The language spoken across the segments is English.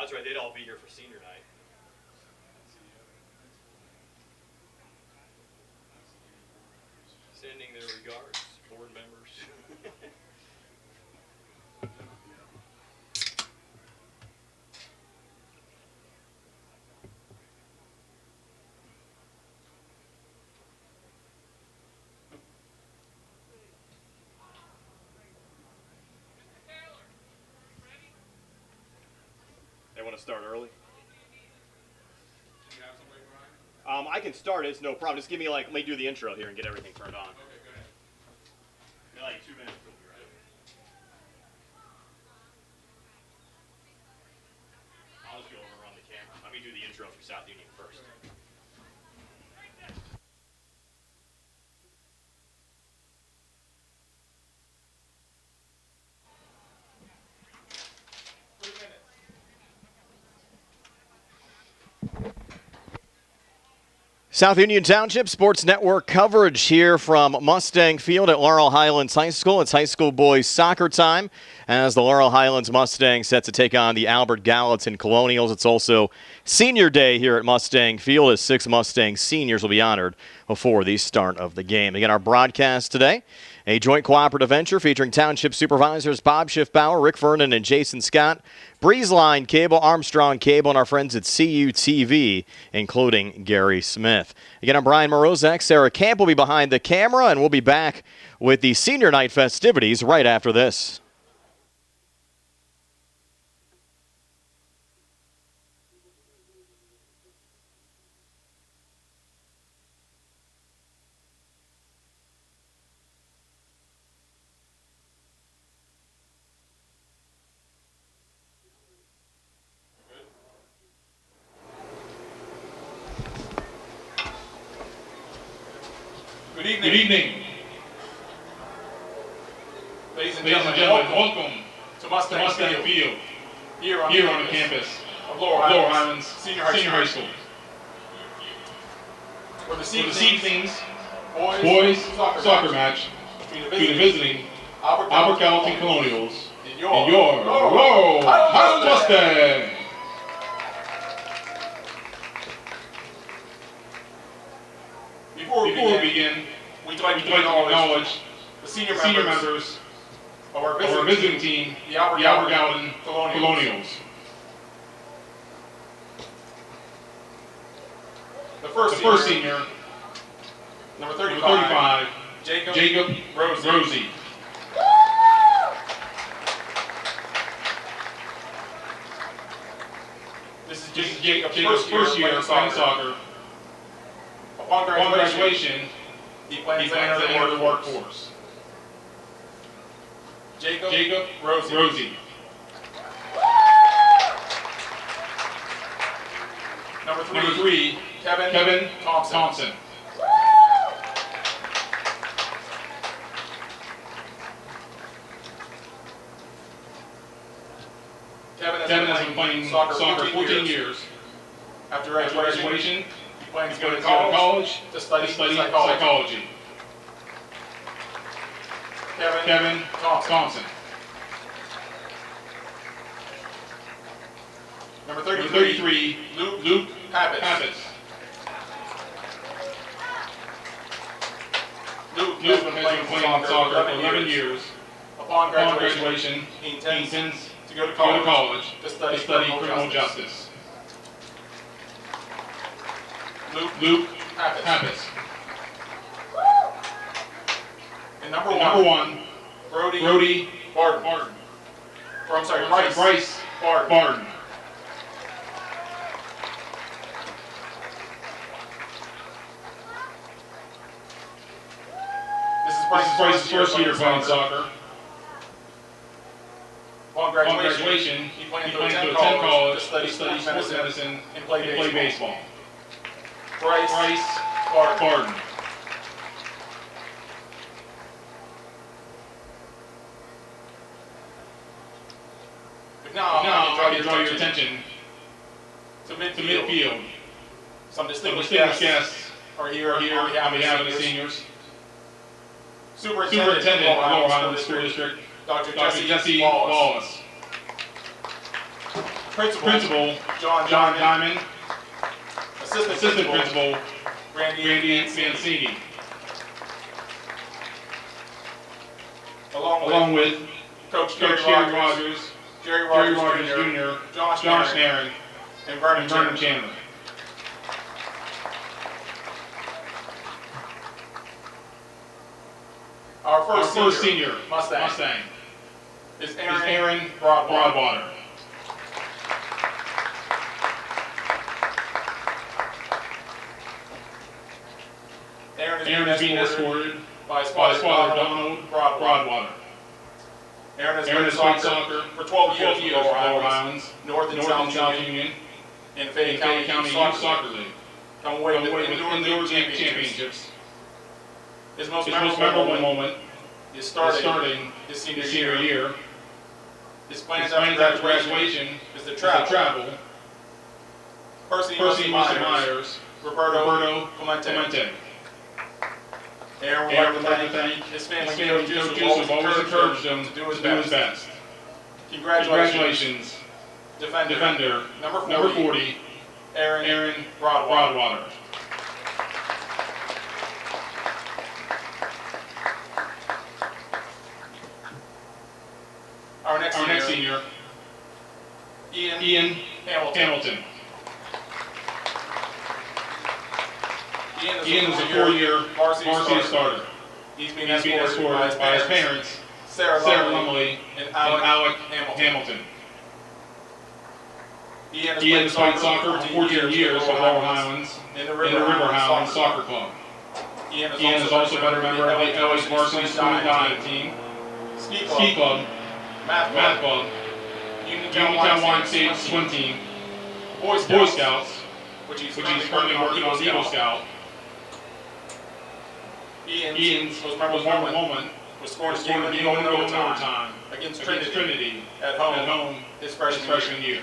that's right. They'd all be here for senior night. Sending their regards, board members. They want to start early? I can start it, it's no problem. Just give me let me do the intro here and get everything turned on. Okay, go ahead. Maybe like 2 minutes, we'll be ready. I'll just go over and run the camera. Let me do the intro for South Union first. South Union Township Sports Network coverage here from Mustang Field at Laurel Highlands High School. It's high school boys soccer time as the Laurel Highlands Mustangs set to take on the Albert Gallatin Colonials. It's also senior day here at Mustang Field as 6 Mustang seniors will be honored before the start of the game. Again, our broadcast today, a joint cooperative venture featuring Township Supervisors Bob Schiffbauer, Rick Vernon, and Jason Scott, Breezeline Cable, Armstrong Cable, and our friends at CUTV, including Gary Smith. Again, I'm Brian Morozek. Sarah Camp will be behind the camera, and we'll be back with the senior night festivities right after this. Good evening. Ladies and gentlemen, welcome to Mustang Field here on the campus of Laurel Highlands Senior High School. For the season's boys soccer match between the visiting Albert Gallatin Colonials and your Laurel Highlands Mustang. Before we begin, we'd like to acknowledge the senior members of our visiting team, the Albert Gallatin Colonials. The first senior, number 35, Jacob Rosie. This is Jacob's first year playing soccer. Upon graduation, he plans to enter the workforce. Jacob Rosie. Number 3, Kevin Thompson. Kevin has been playing soccer 14 years. After graduation, he plans to go to college to study psychology. Kevin Thompson. Number 33, Luke Pappas. Luke has been playing soccer for 11 years. Upon graduation, he intends to go to college to study criminal justice. Luke Pappas. And number one, Brody Barton. Bryce Barton. This is Bryce's first year playing soccer. Upon graduation, he plans to attend college to study sports medicine and play baseball. Bryce Barton. Now I draw your attention to midfield. Some distinguished guests are here on behalf of the seniors. Superintendent of Laurel Highlands School District, Dr. Jesse Wallace. Principal John Diamond. Assistant Principal Randy Mancini. Along with Coach Gary Rogers, Jerry Rogers Jr., Josh Nairn, and Vernon Chandler. Our first senior Mustang is Aaron Broadwater. Aaron is being escorted by his father Donald Broadwater. Aaron has played soccer for 12 years with Laurel Highlands, North and South Union, and Fayette County Youth Soccer League. Come away with indoor championships. His most memorable moment is starting his senior year. His plans after graduation is to travel. Percy Myers, Roberto Clemente. Aaron would like to thank his family coaches who have always encouraged him to do his best. Congratulations, defender number 40, Aaron Broadwater. Our next senior, Ian Hamilton. Ian is a 4-year varsity starter. He's being escorted by his parents, Sarah Lumley and Alec Hamilton. Ian has played soccer for 14 years with Laurel Highlands in the River Highlands Soccer Club. Ian has also been a member of the LA's varsity swim diving team, ski club, math club, Uniontown YMCA swim team, Boy Scouts, which he's currently working on Eagle Scout. Ian's most memorable moment was scoring a game in overtime against Trinity at home his freshman year.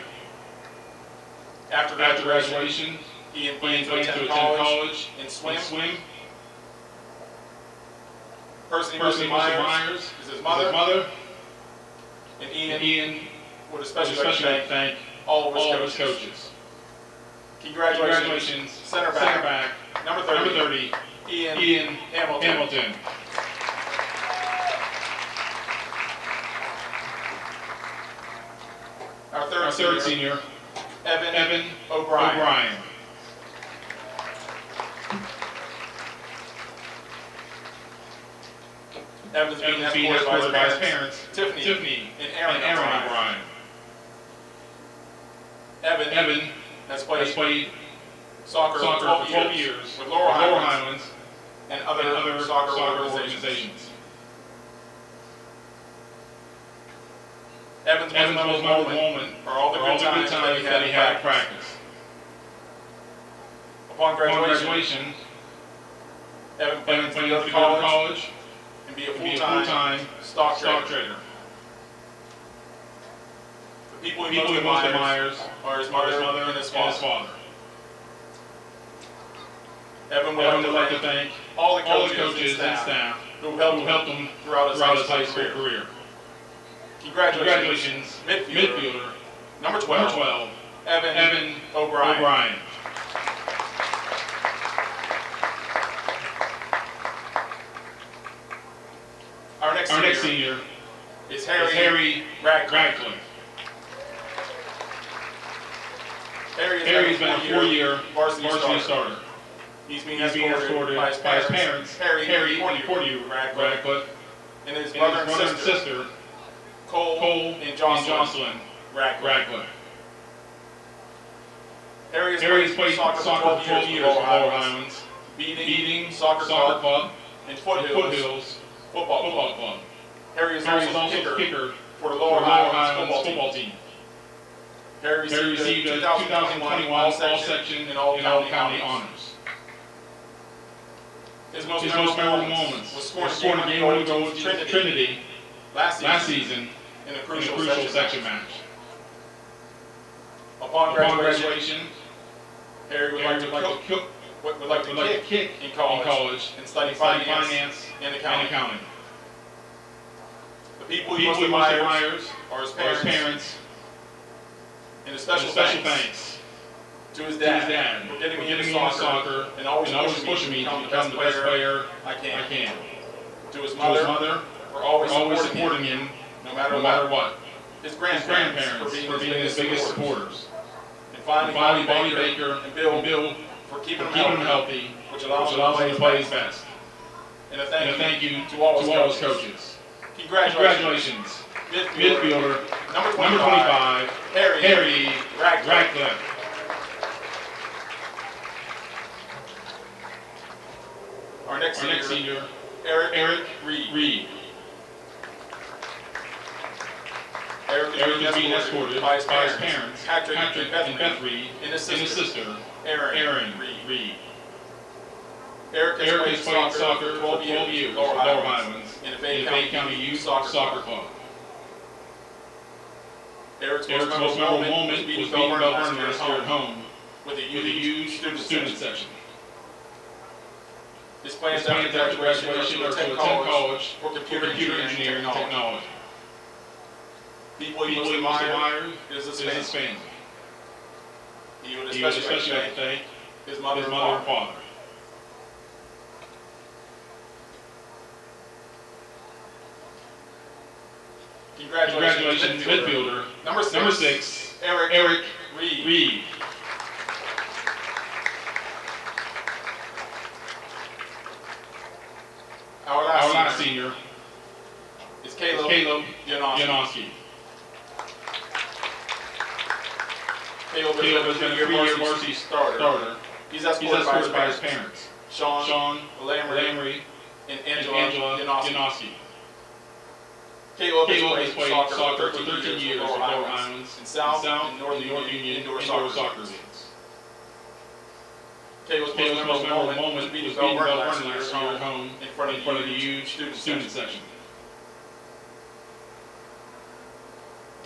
After graduation, Ian planned to attend college in swim. Percy Myers is his mother. And Ian would especially like to thank all of his coaches. Congratulations, center back, number 30, Ian Hamilton. Our third senior, Evan O'Brien. Evan's being escorted by his parents, Tiffany and Aaron O'Brien. Evan has played soccer for 12 years with Laurel Highlands and other soccer organizations. Evan's most memorable moment are all the good times that he had at practice. Upon graduation, Evan plans to go to college and be a full-time stock trader. The people he most admires are his mother and his father. Evan would like to thank all the coaches and staff who helped him throughout his high school career. Congratulations, midfielder number 12, Evan O'Brien. Our next senior is Harry Radcliffe. Harry's been a 4-year varsity starter. He's being escorted by his parents, Harry and Courtney Radcliffe, and his brother and sister, Cole and Jocelyn Radcliffe. Harry has played soccer for 12 years with Laurel Highlands, Beating Soccer Club, and Foothills Football Club. Harry is also kicker for the Laurel Highlands football team. Harry received a 2021 All-Section and All-County honors. His most memorable moments was scoring a game-winning goal against Trinity last season in a crucial section match. Upon graduation, Harry would like to kick in college and study finance and accounting. The people he most admires are his parents, And a special thanks to his dad for getting me into soccer and always pushing me to become the best player I can. To his mother for always supporting him no matter what. His grandparents for being his biggest supporters. And finally Bonnie Baker and Bill for keeping him healthy, which allows him to play his best. And a thank you to all his coaches. Congratulations, midfielder, number 25, Harry Radcliffe. Our next senior, Eric Reid. Eric is being escorted by his parents, Patrick and Beth Reid, and his sister, Erin Reid. Eric has played soccer for 12 years at Laurel Highlands in the Fayette County Youth Soccer Club. Eric's most memorable moment was beating Bell Vernon last year at home with a huge student section. His plans after graduation are to attend college for computer engineering and technology. People he most admired is his family. He would especially like to thank his mother and father. Congratulations, midfielder, number 6, Eric Reid. Our last senior is Caleb Janoski. Caleb has been a 3-year varsity starter. He's escorted by his parents, Sean Lamry, and Angela Janoski. Caleb has played soccer for 13 years at Laurel Highlands in South and North Union indoor soccer leagues. Caleb's most memorable moment was beating Bell Vernon last year at home in front of the huge student section.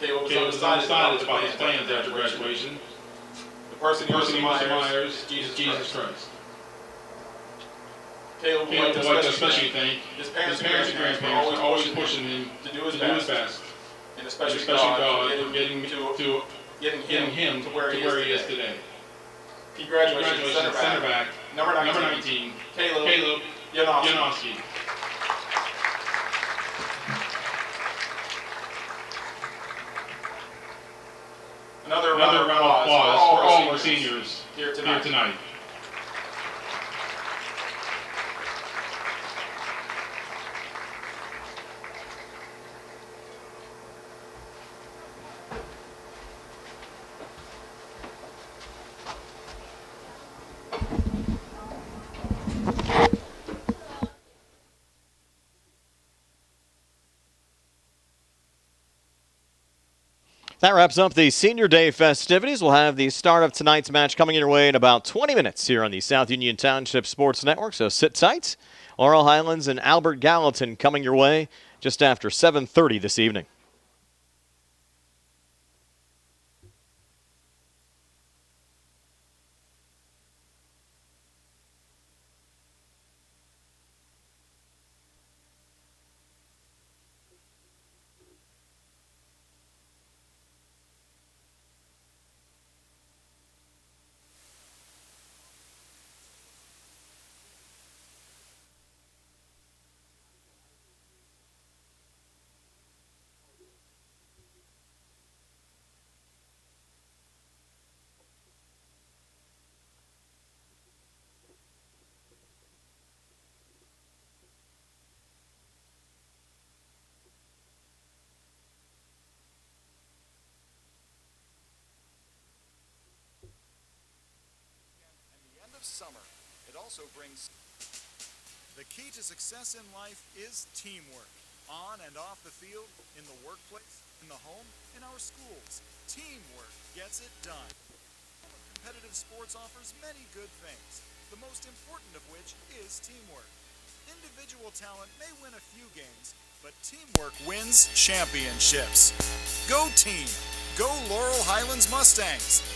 Caleb was undecided about his plans after graduation. The person he most admires is Jesus Christ. Caleb would like to especially thank his parents and grandparents for always pushing him to do his best, and especially God for getting him to where he is today. Congratulations, center back, number 19, Caleb Janoski. Another round of applause for all our seniors here tonight. That wraps up the Senior Day festivities. We'll have the start of tonight's match coming your way in about 20 minutes here on the South Union Township Sports Network, so sit tight. Laurel Highlands and Albert Gallatin coming your way just after 7:30 this evening. Summer. It also brings the key to success in life is teamwork, on and off the field, in the workplace, in the home, in our schools. Teamwork gets it done. Competitive sports offers many good things, the most important of which is teamwork. Individual talent may win a few games, but teamwork wins championships. Go team! Go Laurel Highlands Mustangs!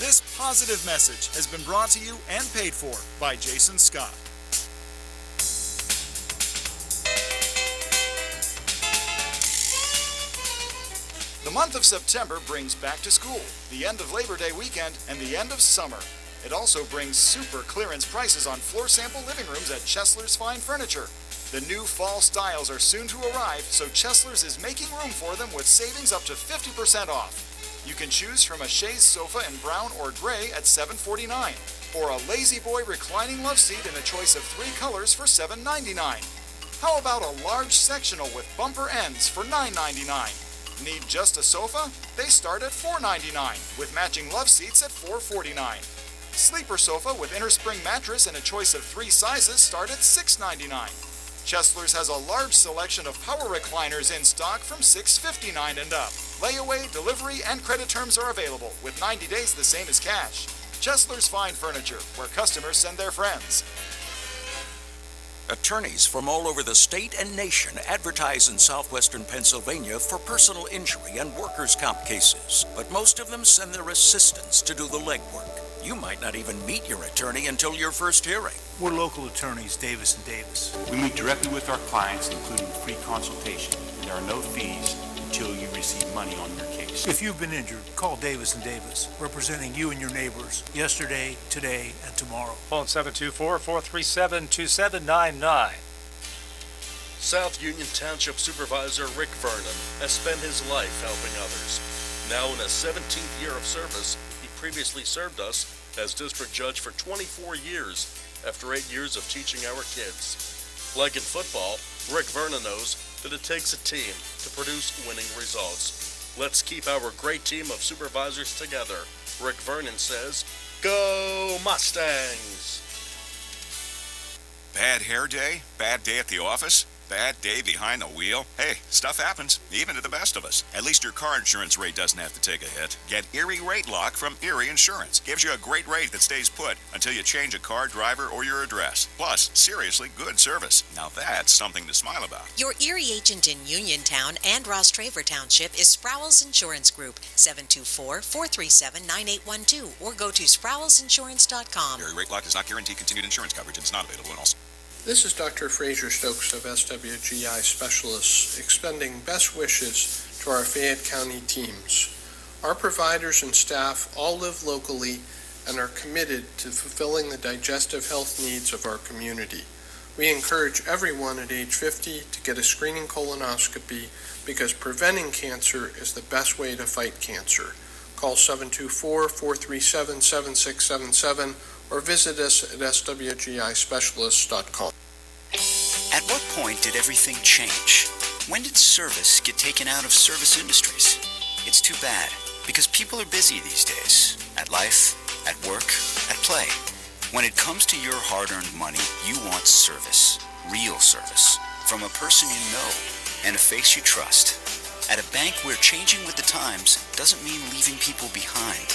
This positive message has been brought to you and paid for by Jason Scott. The The month of September brings back to school, the end of Labor Day weekend, and the end of summer. It also brings super clearance prices on floor sample living rooms at Chesler's Fine Furniture. The new fall styles are soon to arrive, so Chesler's is making room for them with savings up to 50% off. You can choose from a chaise sofa in brown or gray at $749, or a Lazy Boy reclining love seat in a choice of 3 colors for $799. How about a large sectional with bumper ends for $999? Need just a sofa? They start at $499, with matching love seats at $449. Sleeper sofa with inner spring mattress and a choice of 3 sizes start at $699. Chesler's has a large selection of power recliners in stock from $659 and up. Layaway, delivery, and credit terms are available, with 90 days the same as cash. Chesler's Fine Furniture, where customers send their friends. Attorneys from all over the state and nation advertise in southwestern Pennsylvania for personal injury and workers' comp cases, but most of them send their assistants to do the legwork. You might not even meet your attorney until your first hearing. We're local attorneys, Davis & Davis. We meet directly with our clients, including free consultation, and there are no fees until you receive money on your case. If you've been injured, call Davis & Davis, representing you and your neighbors yesterday, today, and tomorrow. Phone 724-437-2799. South Union Township Supervisor Rick Vernon has spent his life helping others. Now in his 17th year of service, he previously served us as district judge for 24 years after 8 years of teaching our kids. Like in football, Rick Vernon knows that it takes a team to produce winning results. Let's keep our great team of supervisors together. Rick Vernon says, "Go Mustangs!" Bad hair day? Bad day at the office? Bad day behind the wheel? Hey, stuff happens, even to the best of us. At least your car insurance rate doesn't have to take a hit. Get Erie Rate Lock from Erie Insurance. Gives you a great rate that stays put until you change a car, driver, or your address. Plus, seriously good service. Now that's something to smile about. Your Erie agent in Uniontown and Ross Traver Township is Sprowell's Insurance Group, 724-437-9812, or go to sprowellsinsurance.com. Erie Rate Lock does not guarantee continued insurance coverage and is not available in all. This is Dr. Fraser Stokes of SWGI Specialists, extending best wishes to our Fayette County teams. Our providers and staff all live locally and are committed to fulfilling the digestive health needs of our community. We encourage everyone at age 50 to get a screening colonoscopy because preventing cancer is the best way to fight cancer. Call 724-437-7677 or visit us at swgispecialists.com. At what point did everything change? When did service get taken out of service industries? It's too bad, because people are busy these days. At life, at work, at play. When it comes to your hard-earned money, you want service. Real service. From a person you know and a face you trust. At a bank where changing with the times doesn't mean leaving people behind.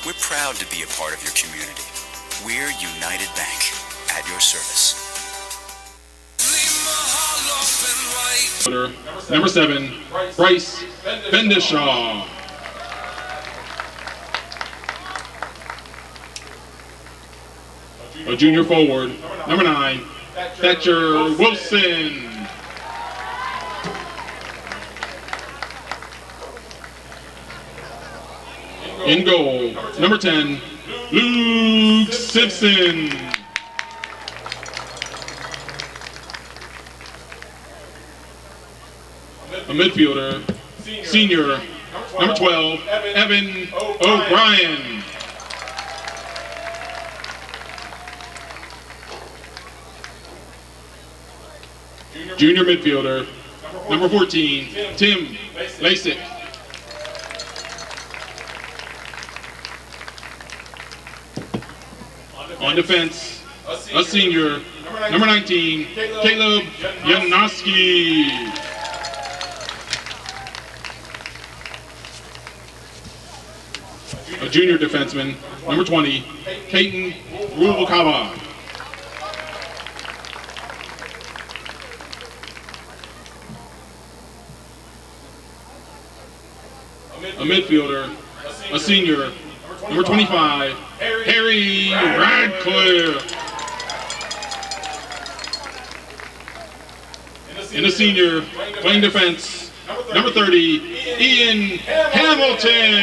We're proud to be a part of your community. We're United Bank, at your service. Number 7, Bryce Bendishaw. A junior forward. Number 9, Thatcher Wilson. In goal, number 10, Luke Simpson. A midfielder, senior, number 12, Evan O'Brien. Junior midfielder, number 14, Tim Lasik. On defense, a senior, number 19, Caleb Janoski. A junior defenseman, number 20, Peyton Rubalcaba. A midfielder, a senior, number 25, Harry Radcliffe. And a senior playing defense, Number 30, Ian Hamilton.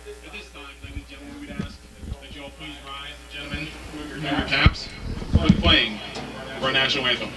At this time, ladies and gentlemen, we'd ask that you all please rise, gentlemen, remove your caps, for the playing of our national anthem.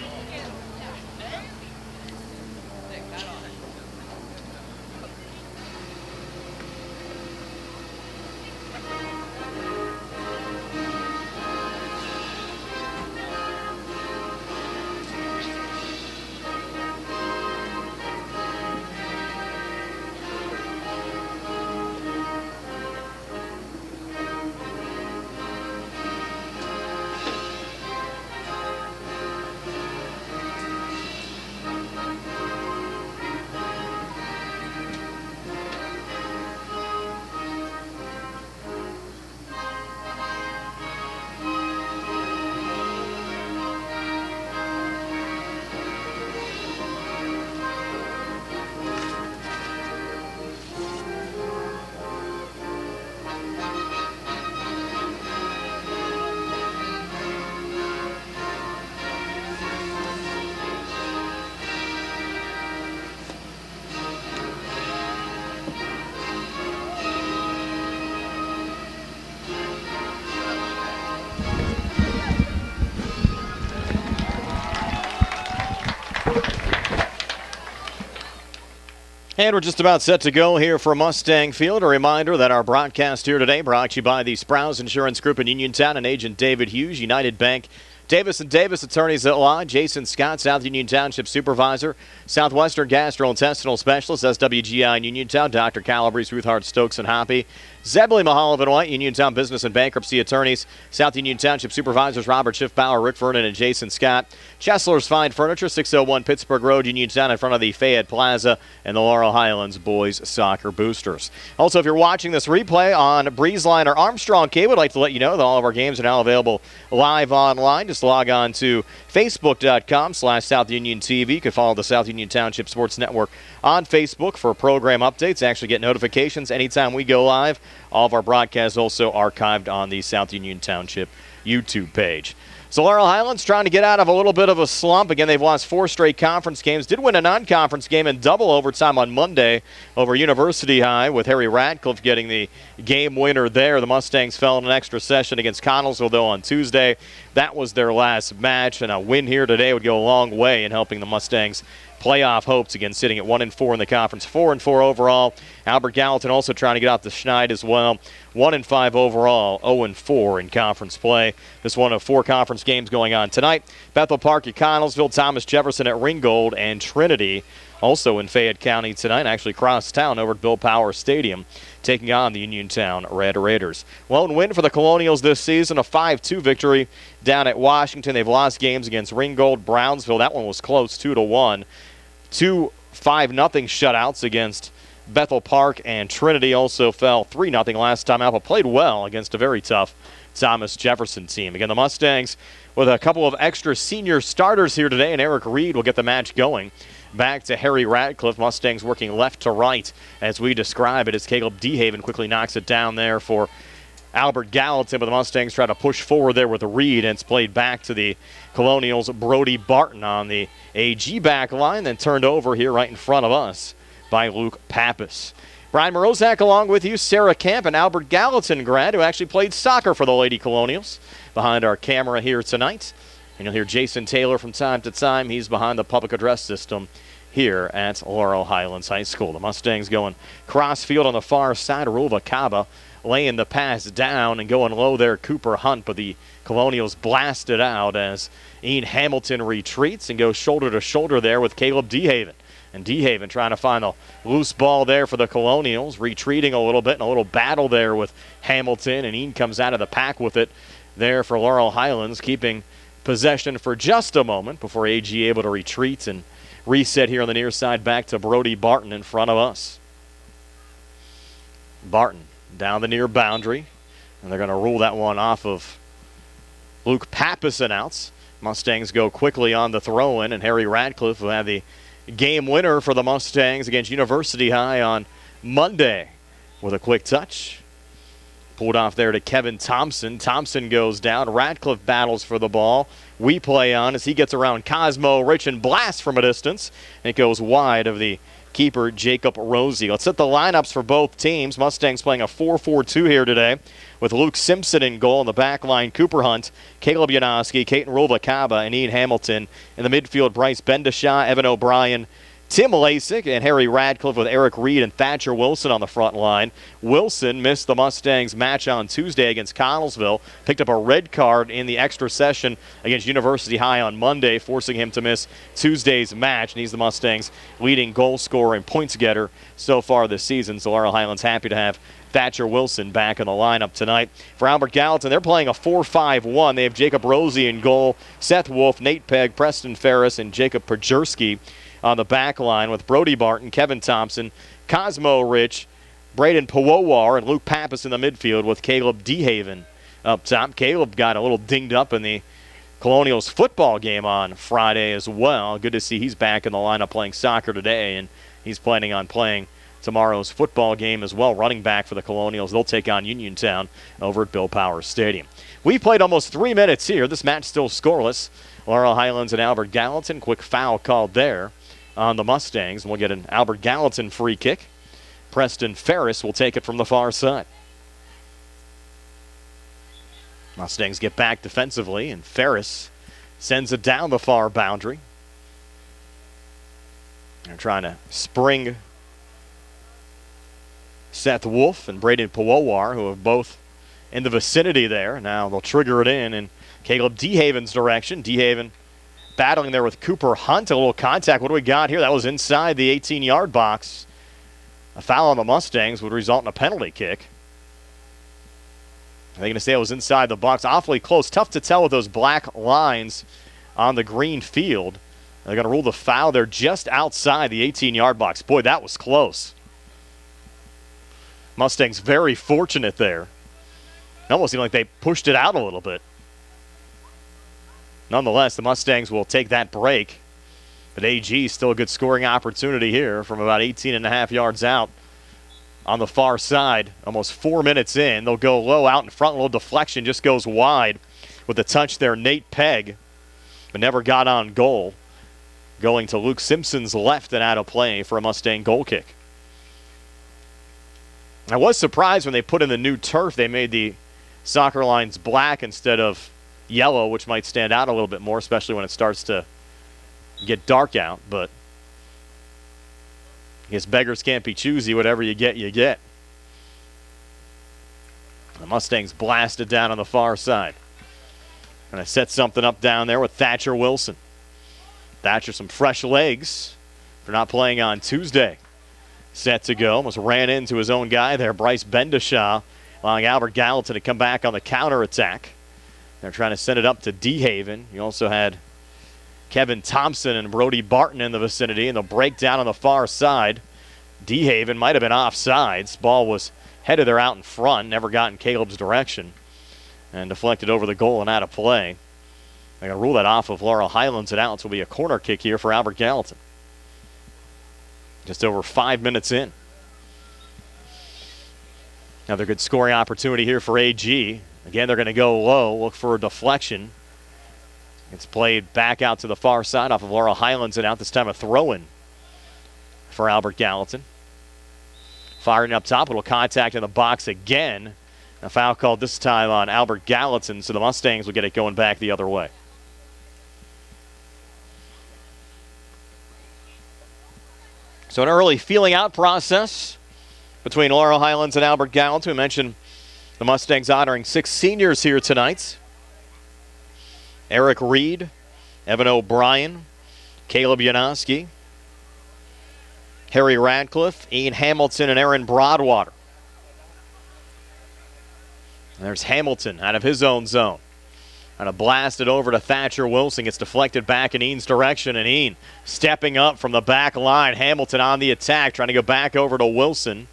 And we're just about set to go here for Mustang Field. A reminder that our broadcast here today brought to you by the Sprouse Insurance Group in Uniontown and Agent David Hughes, United Bank, Davis & Davis Attorneys at Law, Jason Scott, South Union Township Supervisor, Southwestern Gastrointestinal Specialist, SWGI in Uniontown, Dr. Calabrese, Ruthard, Stokes, and Hoppy, Zebley, Mahal, and White, Uniontown Business and Bankruptcy Attorneys, South Union Township Supervisors, Robert Schiffbauer, Rick Vernon, and Jason Scott, Chesler's Fine Furniture, 601 Pittsburgh Road, Uniontown, in front of the Fayette Plaza, and the Laurel Highlands Boys Soccer Boosters. Also, if you're watching this replay on Breezeline or Armstrong Cable, I'd like to let you know that all of our games are now available live online. Just log on to Facebook.com/South Union TV. You can follow the South Union Township Sports Network on Facebook for program updates. Actually get notifications anytime we go live. All of our broadcasts also archived on the South Union Township YouTube page. So Laurel Highlands trying to get out of a little bit of a slump. Again, they've lost 4 straight conference games. Did win a non-conference game in double overtime on Monday over University High with Harry Radcliffe getting the game winner there. The Mustangs fell in an extra session against Connellsville, though, on Tuesday. That was their last match, and a win here today would go a long way in helping the Mustangs playoff hopes, again sitting at 1-4 in the conference, 4-4 overall. Albert Gallatin also trying to get out the schneid as well. 1-5 overall, 0-4 in conference play. This one of 4 conference games going on tonight. Bethel Park at Connellsville, Thomas Jefferson at Ringgold, and Trinity also in Fayette County tonight, actually cross town over at Bill Power Stadium, taking on the Uniontown Red Raiders. Lone win for the Colonials this season, a 5-2 victory down at Washington. They've lost games against Ringgold, Brownsville. That one was close, 2-1. 2 5-0 shutouts against Bethel Park, and Trinity also fell 3-0 last time out, but played well against a very tough Thomas Jefferson team. Again, the Mustangs with a couple of extra senior starters here today, and Eric Reid will get the match going. Back to Harry Radcliffe. Mustangs working left to right as we describe it, as Caleb DeHaven quickly knocks it down there for Albert Gallatin, but the Mustangs try to push forward there with Reid, and it's played back to the Colonials' Brody Barton on the AG back line, then turned over here right in front of us by Luke Pappas. Brian Morozak along with you, Sarah Camp, and Albert Gallatin grad, who actually played soccer for the Lady Colonials, behind our camera here tonight. And you'll hear Jason Taylor from time to time. He's behind the public address system here at Laurel Highlands High School. The Mustangs going cross field on the far side. Arulva Kaba laying the pass down and going low there, Cooper Hunt, but the Colonials blast it out as Ian Hamilton retreats and goes shoulder to shoulder there with Caleb DeHaven. And DeHaven trying to find a loose ball there for the Colonials, retreating a little bit, and a little battle there with Hamilton, and Ian comes out of the pack with it there for Laurel Highlands, keeping possession for just a moment before AG able to retreat and reset here on the near side back to Brody Barton in front of us. Barton down the near boundary, and they're going to rule that one off of Luke Pappas and outs. Mustangs go quickly on the throw-in, and Harry Radcliffe, who had the game winner for the Mustangs against University High on Monday, with a quick touch. Pulled off there to Kevin Thompson. Thompson goes down. Radcliffe battles for the ball. We play on as he gets around Cosmo Rich and blasts from a distance. It goes wide of the keeper, Jacob Rosie. Let's set the lineups for both teams. Mustangs playing a 4-4-2 here today with Luke Simpson in goal. In the back line, Cooper Hunt, Caleb Janoski, Caton Ruvalcaba, and Ian Hamilton. In the midfield, Bryce Bendishaw, Evan O'Brien, Tim Lasik, and Harry Radcliffe with Eric Reid and Thatcher Wilson on the front line. Wilson missed the Mustangs match on Tuesday against Connellsville. Picked up a red card in the extra session against University High on Monday, forcing him to miss Tuesday's match. And he's the Mustangs' leading goal scorer and points getter so far this season. So Laurel Highlands happy to have Thatcher Wilson back in the lineup tonight. For Albert Gallatin, they're playing a 4-5-1. They have Jacob Rosie in goal, Seth Wolf, Nate Pegg, Preston Ferris, and Jacob Perjerski on the back line with Brody Barton, Kevin Thompson, Cosmo Rich, Braden Powowar, and Luke Pappas in the midfield with Caleb DeHaven up top. Caleb got a little dinged up in the Colonials football game on Friday as well. Good to see he's back in the lineup playing soccer today, and he's planning on playing tomorrow's football game as well. Running back for the Colonials. They'll take on Uniontown over at Bill Powers Stadium. We played almost 3 minutes here. This match still scoreless. Laurel Highlands and Albert Gallatin. Quick foul called there on the Mustangs. We'll get an Albert Gallatin free kick. Preston Ferris will take it from the far side. Mustangs get back defensively, and Ferris sends it down the far boundary. They're trying to spring Seth Wolf and Braden Powowar, who are both in the vicinity there. Now they'll trigger it in Caleb DeHaven's direction. DeHaven battling there with Cooper Hunt. A little contact. What do we got here? That was inside the 18-yard box. A foul on the Mustangs would result in a penalty kick. Are they going to say it was inside the box? Awfully close. Tough to tell with those black lines on the green field. They're going to rule the foul. They're just outside the 18-yard box. Boy, that was close. Mustangs very fortunate there. It almost seemed like they pushed it out a little bit. Nonetheless, the Mustangs will take that break. But AG still a good scoring opportunity here from about 18.5 yards out on the far side. Almost 4 minutes in. They'll go low out in front. A little deflection just goes wide with the touch there. Nate Pegg, but never got on goal. Going to Luke Simpson's left and out of play for a Mustang goal kick. I was surprised when they put in the new turf. They made the soccer lines black instead of yellow, which might stand out a little bit more, especially when it starts to get dark out. But I guess beggars can't be choosy. Whatever you get, you get. The Mustangs blasted down on the far side. And I set something up down there with Thatcher Wilson. Thatcher, some fresh legs for not playing on Tuesday. Set to go. Almost ran into his own guy there, Bryce Bendishaw, allowing Albert Gallatin to come back on the counterattack. They're trying to send it up to DeHaven. You also had Kevin Thompson and Brody Barton in the vicinity, and they'll break down on the far side. DeHaven might have been offsides. Ball was headed there out in front, never got in Caleb's direction, and deflected over the goal and out of play. They're going to rule that off of Laurel Highlands, and out. It will be a corner kick here for Albert Gallatin. Just over 5 minutes in. Another good scoring opportunity here for AG. Again, they're going to go low, look for a deflection. It's played back out to the far side off of Laurel Highlands, and out this time a throw-in for Albert Gallatin. Firing up top, a little contact in the box again. A foul called this time on Albert Gallatin, so the Mustangs will get it going back the other way. So an early feeling out process between Laurel Highlands and Albert Gallatin. We mentioned the Mustangs honoring 6 seniors here tonight. Eric Reid, Evan O'Brien, Caleb Janoski, Harry Radcliffe, Ian Hamilton, and Aaron Broadwater. And there's Hamilton out of his own zone. Kind of blasted over to Thatcher Wilson. Gets deflected back in Ian's direction, and Ian stepping up from the back line. Hamilton on the attack, trying to go back over to Wilson.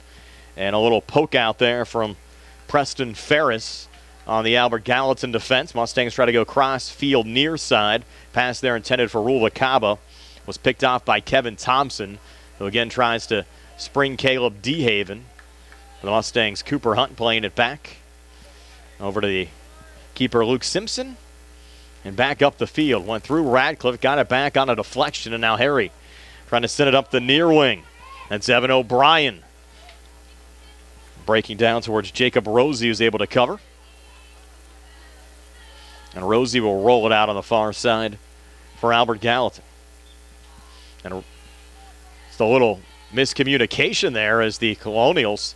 And a little poke out there from Preston Ferris on the Albert Gallatin defense. Mustangs try to go cross field near side. Pass there intended for Ruvalcaba was picked off by Kevin Thompson, who again tries to spring Caleb DeHaven. The Mustangs, Cooper Hunt playing it back. Over to the keeper, Luke Simpson. And back up the field. Went through Radcliffe, got it back on a deflection, and now Harry trying to send it up the near wing. That's Evan O'Brien. Breaking down towards Jacob Rosie, who's able to cover. And Rosie will roll it out on the far side for Albert Gallatin. And it's a little miscommunication there as the Colonials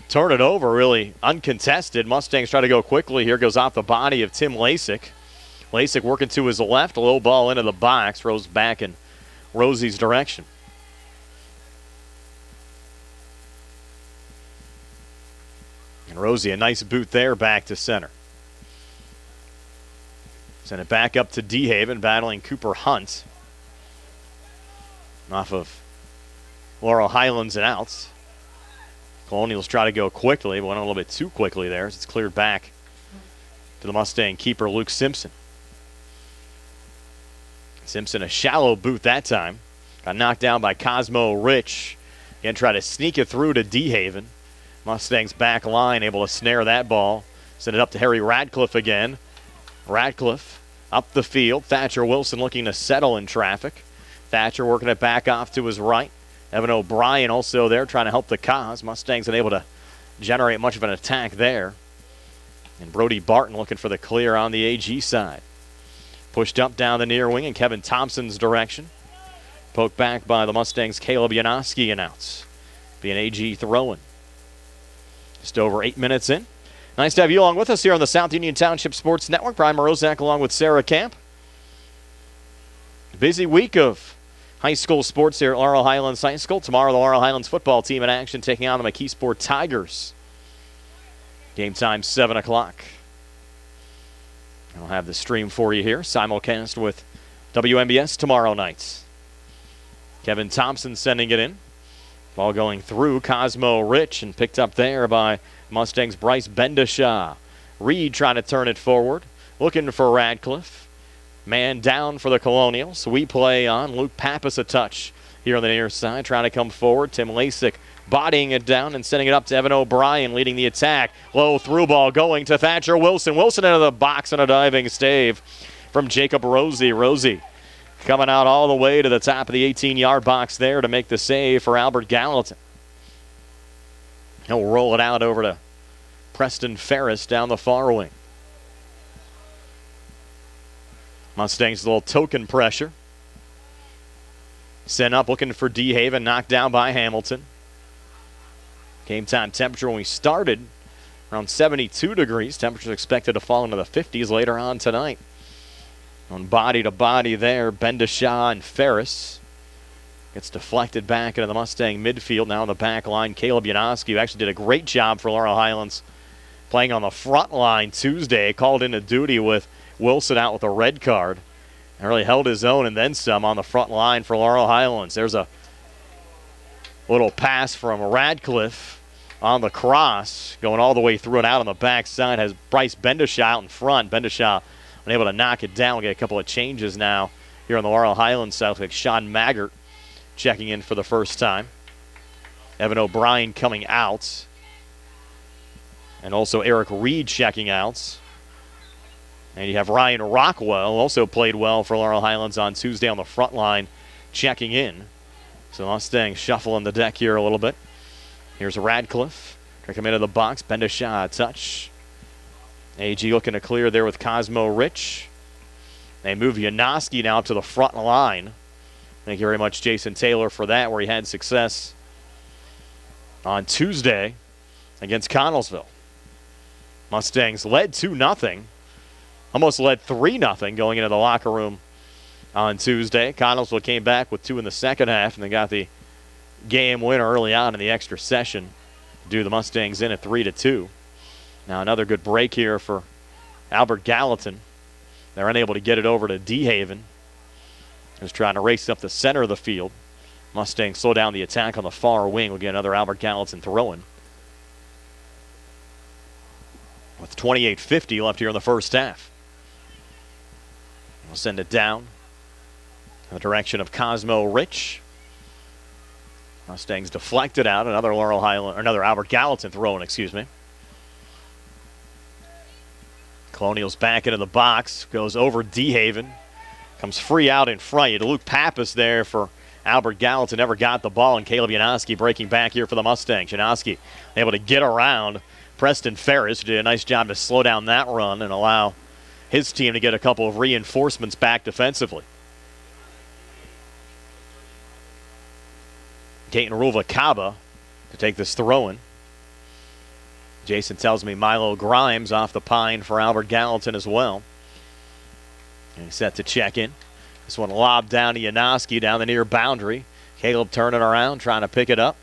turn it over, really uncontested. Mustangs try to go quickly here. Goes off the body of Tim Lasik. Lasik working to his left. A low ball into the box. Throws back in Rosie's direction. And Rosie, a nice boot there back to center. Send it back up to DeHaven, battling Cooper Hunt. Off of Laurel Highlands and outs. Colonials try to go quickly, but went a little bit too quickly there as it's cleared back to the Mustang keeper, Luke Simpson. Simpson, a shallow boot that time. Got knocked down by Cosmo Rich. Again, try to sneak it through to DeHaven. Mustangs back line able to snare that ball. Send it up to Harry Radcliffe again. Radcliffe up the field. Thatcher Wilson looking to settle in traffic. Thatcher working it back off to his right. Evan O'Brien also there trying to help the cause. Mustangs unable to generate much of an attack there. And Brody Barton looking for the clear on the AG side. Pushed up down the near wing in Kevin Thompson's direction. Poked back by the Mustangs' Caleb Janoski and outs. Be an AG throw-in. Just over 8 minutes in. Nice to have you along with us here on the South Union Township Sports Network. Brian Morozak along with Sarah Camp. Busy week of high school sports here at Laurel Highlands High School. Tomorrow, the Laurel Highlands football team in action taking on the McKeesport Tigers. Game time, 7 o'clock. I'll have the stream for you here. Simulcast with WMBS tomorrow night. Kevin Thompson sending it in. Ball going through Cosmo Rich and picked up there by Mustangs' Bryce Bendishaw. Reid trying to turn it forward. Looking for Radcliffe. Man down for the Colonials. We play on. Luke Pappas a touch here on the near side. Trying to come forward. Tim Lasik bodying it down and sending it up to Evan O'Brien leading the attack. Low through ball going to Thatcher Wilson. Wilson into the box on a diving stave from Jacob Rosie. Rosie coming out all the way to the top of the 18-yard box there to make the save for Albert Gallatin. He'll roll it out over to Preston Ferris down the far wing. Mustangs a little token pressure. Sent up looking for DeHaven, knocked down by Hamilton. Game time temperature when we started around 72 degrees. Temperatures expected to fall into the 50s later on tonight. On body to body there, Bendishaw and Ferris. Gets deflected back into the Mustang midfield. Now on the back line, Caleb Janoski, who actually did a great job for Laurel Highlands playing on the front line Tuesday. Called into duty with Wilson out with a red card. And really held his own and then some on the front line for Laurel Highlands. There's a little pass from Radcliffe on the cross, going all the way through and out on the backside. Has Bryce Bendishaw out in front. Bendishaw unable to knock it down. We'll get a couple of changes now here on the Laurel Highlands South. Like Sean Maggart checking in for the first time. Evan O'Brien coming out. And also Eric Reid checking out. And you have Ryan Rockwell, also played well for Laurel Highlands on Tuesday on the front line, checking in. So Mustangs shuffling the deck here a little bit. Here's Radcliffe. Trying to come into the box. Bendishaw a touch. AG looking to clear there with Cosmo Rich. They move Janoski now to the front line. Thank you very much, Jason Taylor, for that, where he had success on Tuesday against Connellsville. Mustangs led 2-0. Almost led 3-0 going into the locker room on Tuesday. Connellsville came back with 2 in the second half and they got the game winner early on in the extra session. Do the Mustangs in at 3-2. Now another good break here for Albert Gallatin. They're unable to get it over to DeHaven. Just trying to race up the center of the field. Mustangs slow down the attack on the far wing. We'll get another Albert Gallatin throw-in. With 28:50 left here in the first half. We'll send it down in the direction of Cosmo Rich. Mustangs deflected out. Another Albert Gallatin throw-in, excuse me. Colonials back into the box, goes over DeHaven, comes free out in front. Luke Pappas there for Albert Gallatin, never got the ball, and Caleb Janoski breaking back here for the Mustangs. Janoski able to get around Preston Ferris, did a nice job to slow down that run and allow his team to get a couple of reinforcements back defensively. Dayton Ruvalcaba to take this throw-in. Jason tells me Milo Grimes off the pine for Albert Gallatin as well. And he's set to check in. This one lobbed down to Janoski down the near boundary. Caleb turning around, trying to pick it up.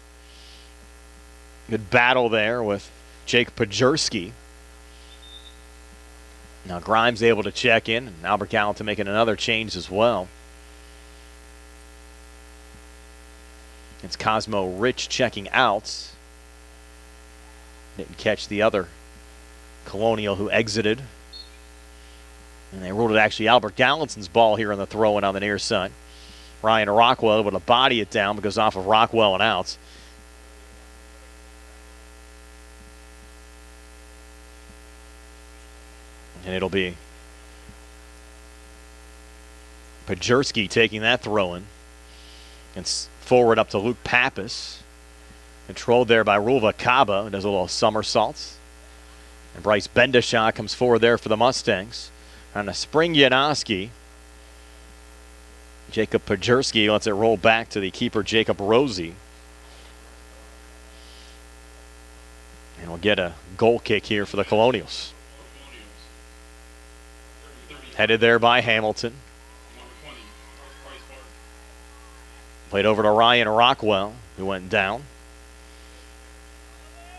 Good battle there with Jake Pajerski. Now Grimes able to check in, and Albert Gallatin making another change as well. It's Cosmo Rich checking out. Didn't catch the other Colonial who exited. And they ruled it actually Albert Gallatin's ball here on the throw-in on the near side. Ryan Rockwell able to body it down, but goes off of Rockwell and outs. And it'll be Pajerski taking that throw-in. It's forward up to Luke Pappas. Controlled there by Ruvalcaba. Does a little somersault. And Bryce Bendishaw comes forward there for the Mustangs. On a spring Janoski. Jacob Pajerski lets it roll back to the keeper, Jacob Rosie. And we'll get a goal kick here for the Colonials. Headed there by Hamilton. Played over to Ryan Rockwell, who went down.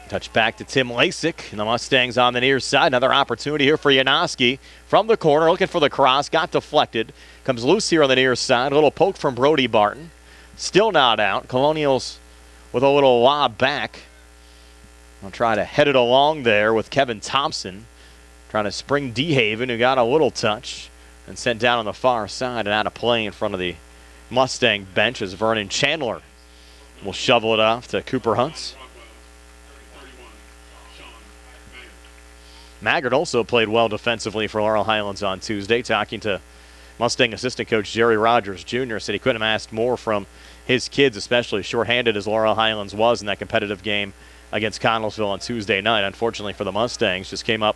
Touch back to Tim Lasik, and the Mustangs on the near side. Another opportunity here for Janoski from the corner, looking for the cross, got deflected. Comes loose here on the near side. A little poke from Brody Barton. Still not out. Colonials with a little lob back. I'll try to head it along there with Kevin Thompson. Trying to spring DeHaven, who got a little touch and sent down on the far side and out of play in front of the Mustang bench as Vernon Chandler will shovel it off to Cooper Huntz. Maggard also played well defensively for Laurel Highlands on Tuesday. Talking to Mustang assistant coach Jerry Rogers Jr. said he couldn't have asked more from his kids, especially shorthanded as Laurel Highlands was in that competitive game against Connellsville on Tuesday night. Unfortunately for the Mustangs, just came up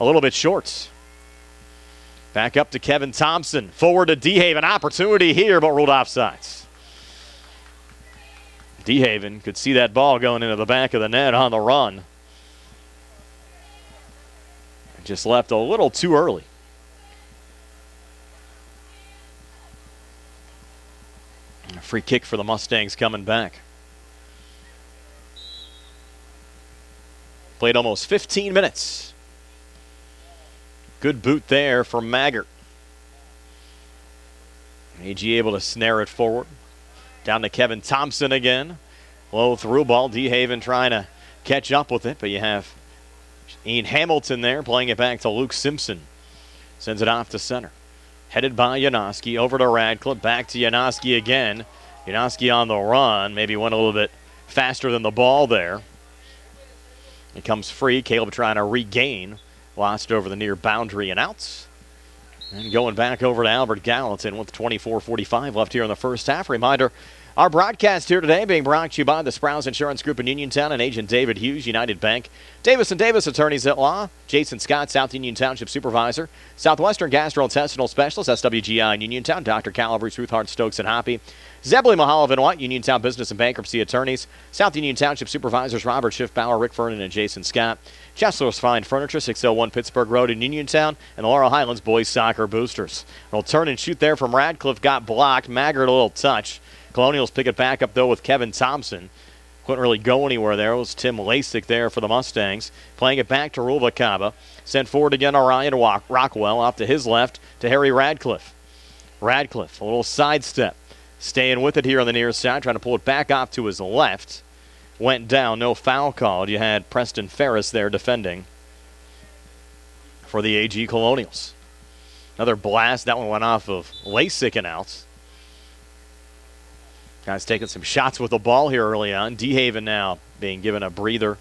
a little bit short. Back up to Kevin Thompson. Forward to DeHaven. Opportunity here, but ruled offsides. DeHaven could see that ball going into the back of the net on the run. Just left a little too early. And a free kick for the Mustangs coming back. Played almost 15 minutes. Good boot there from Maggart. AG able to snare it forward. Down to Kevin Thompson again. Low through ball. DeHaven trying to catch up with it, but you have Ian Hamilton there playing it back to Luke Simpson. Sends it off to center. Headed by Janoski over to Radcliffe. Back to Janoski again. Janoski on the run. Maybe went a little bit faster than the ball there. It comes free. Caleb trying to regain. Lost over the near boundary and outs. And going back over to Albert Gallatin with 24:45 left here in the first half. Reminder, our broadcast here today being brought to you by the Sprouse Insurance Group in Uniontown and Agent David Hughes, United Bank. Davis & Davis Attorneys at Law. Jason Scott, South Union Township Supervisor. Southwestern Gastrointestinal Specialist, SWGI in Uniontown. Dr. Calabrese, Ruthhart, Stokes, and Hoppy. Zebley Mahalav and White, Uniontown Business and Bankruptcy Attorneys. South Union Township Supervisors, Robert Schiffbauer, Rick Vernon, and Jason Scott. Chesler's Fine Furniture, 601 Pittsburgh Road in Uniontown. And the Laurel Highlands Boys Soccer Boosters. It'll turn and shoot there from Radcliffe, got blocked. Maggard a little touch. Colonials pick it back up, though, with Kevin Thompson. Couldn't really go anywhere there. It was Tim Lasik there for the Mustangs. Playing it back to Ruvalcaba. Sent forward again to Ryan Rockwell. Off to his left to Harry Radcliffe. Radcliffe, a little sidestep. Staying with it here on the near side. Trying to pull it back off to his left. Went down. No foul called. You had Preston Ferris there defending for the AG Colonials. Another blast. That one went off of Lasik and out. Guys taking some shots with the ball here early on. DeHaven now being given a breather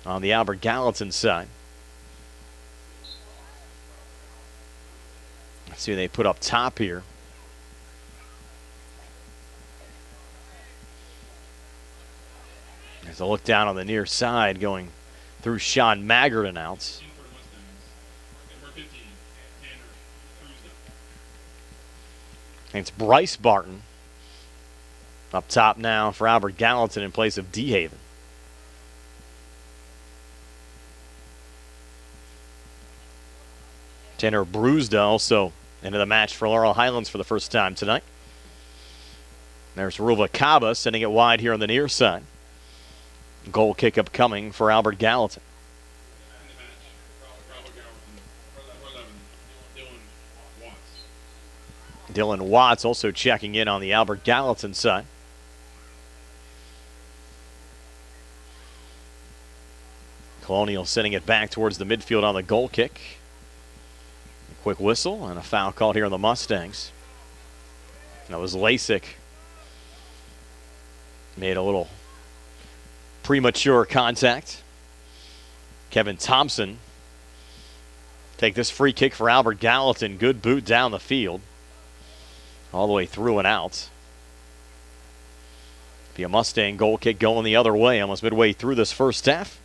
on the Albert Gallatin side. Let's see who they put up top here. As a look down on the near side, going through Sean Maggart and out. And it's Bryce Barton up top now for Albert Gallatin in place of DeHaven. Tanner Brusda also into the match for Laurel Highlands for the first time tonight. There's Ruva Kaba sending it wide here on the near side. Goal kick upcoming for Albert Gallatin. Dylan Watts also checking in on the Albert Gallatin side. Colonial sending it back towards the midfield on the goal kick. A quick whistle and a foul called here on the Mustangs. That was Lasik. Made a little premature contact. Kevin Thompson take this free kick for Albert Gallatin. Good boot down the field. All the way through and out. Be a Mustang goal kick going the other way almost midway through this first half.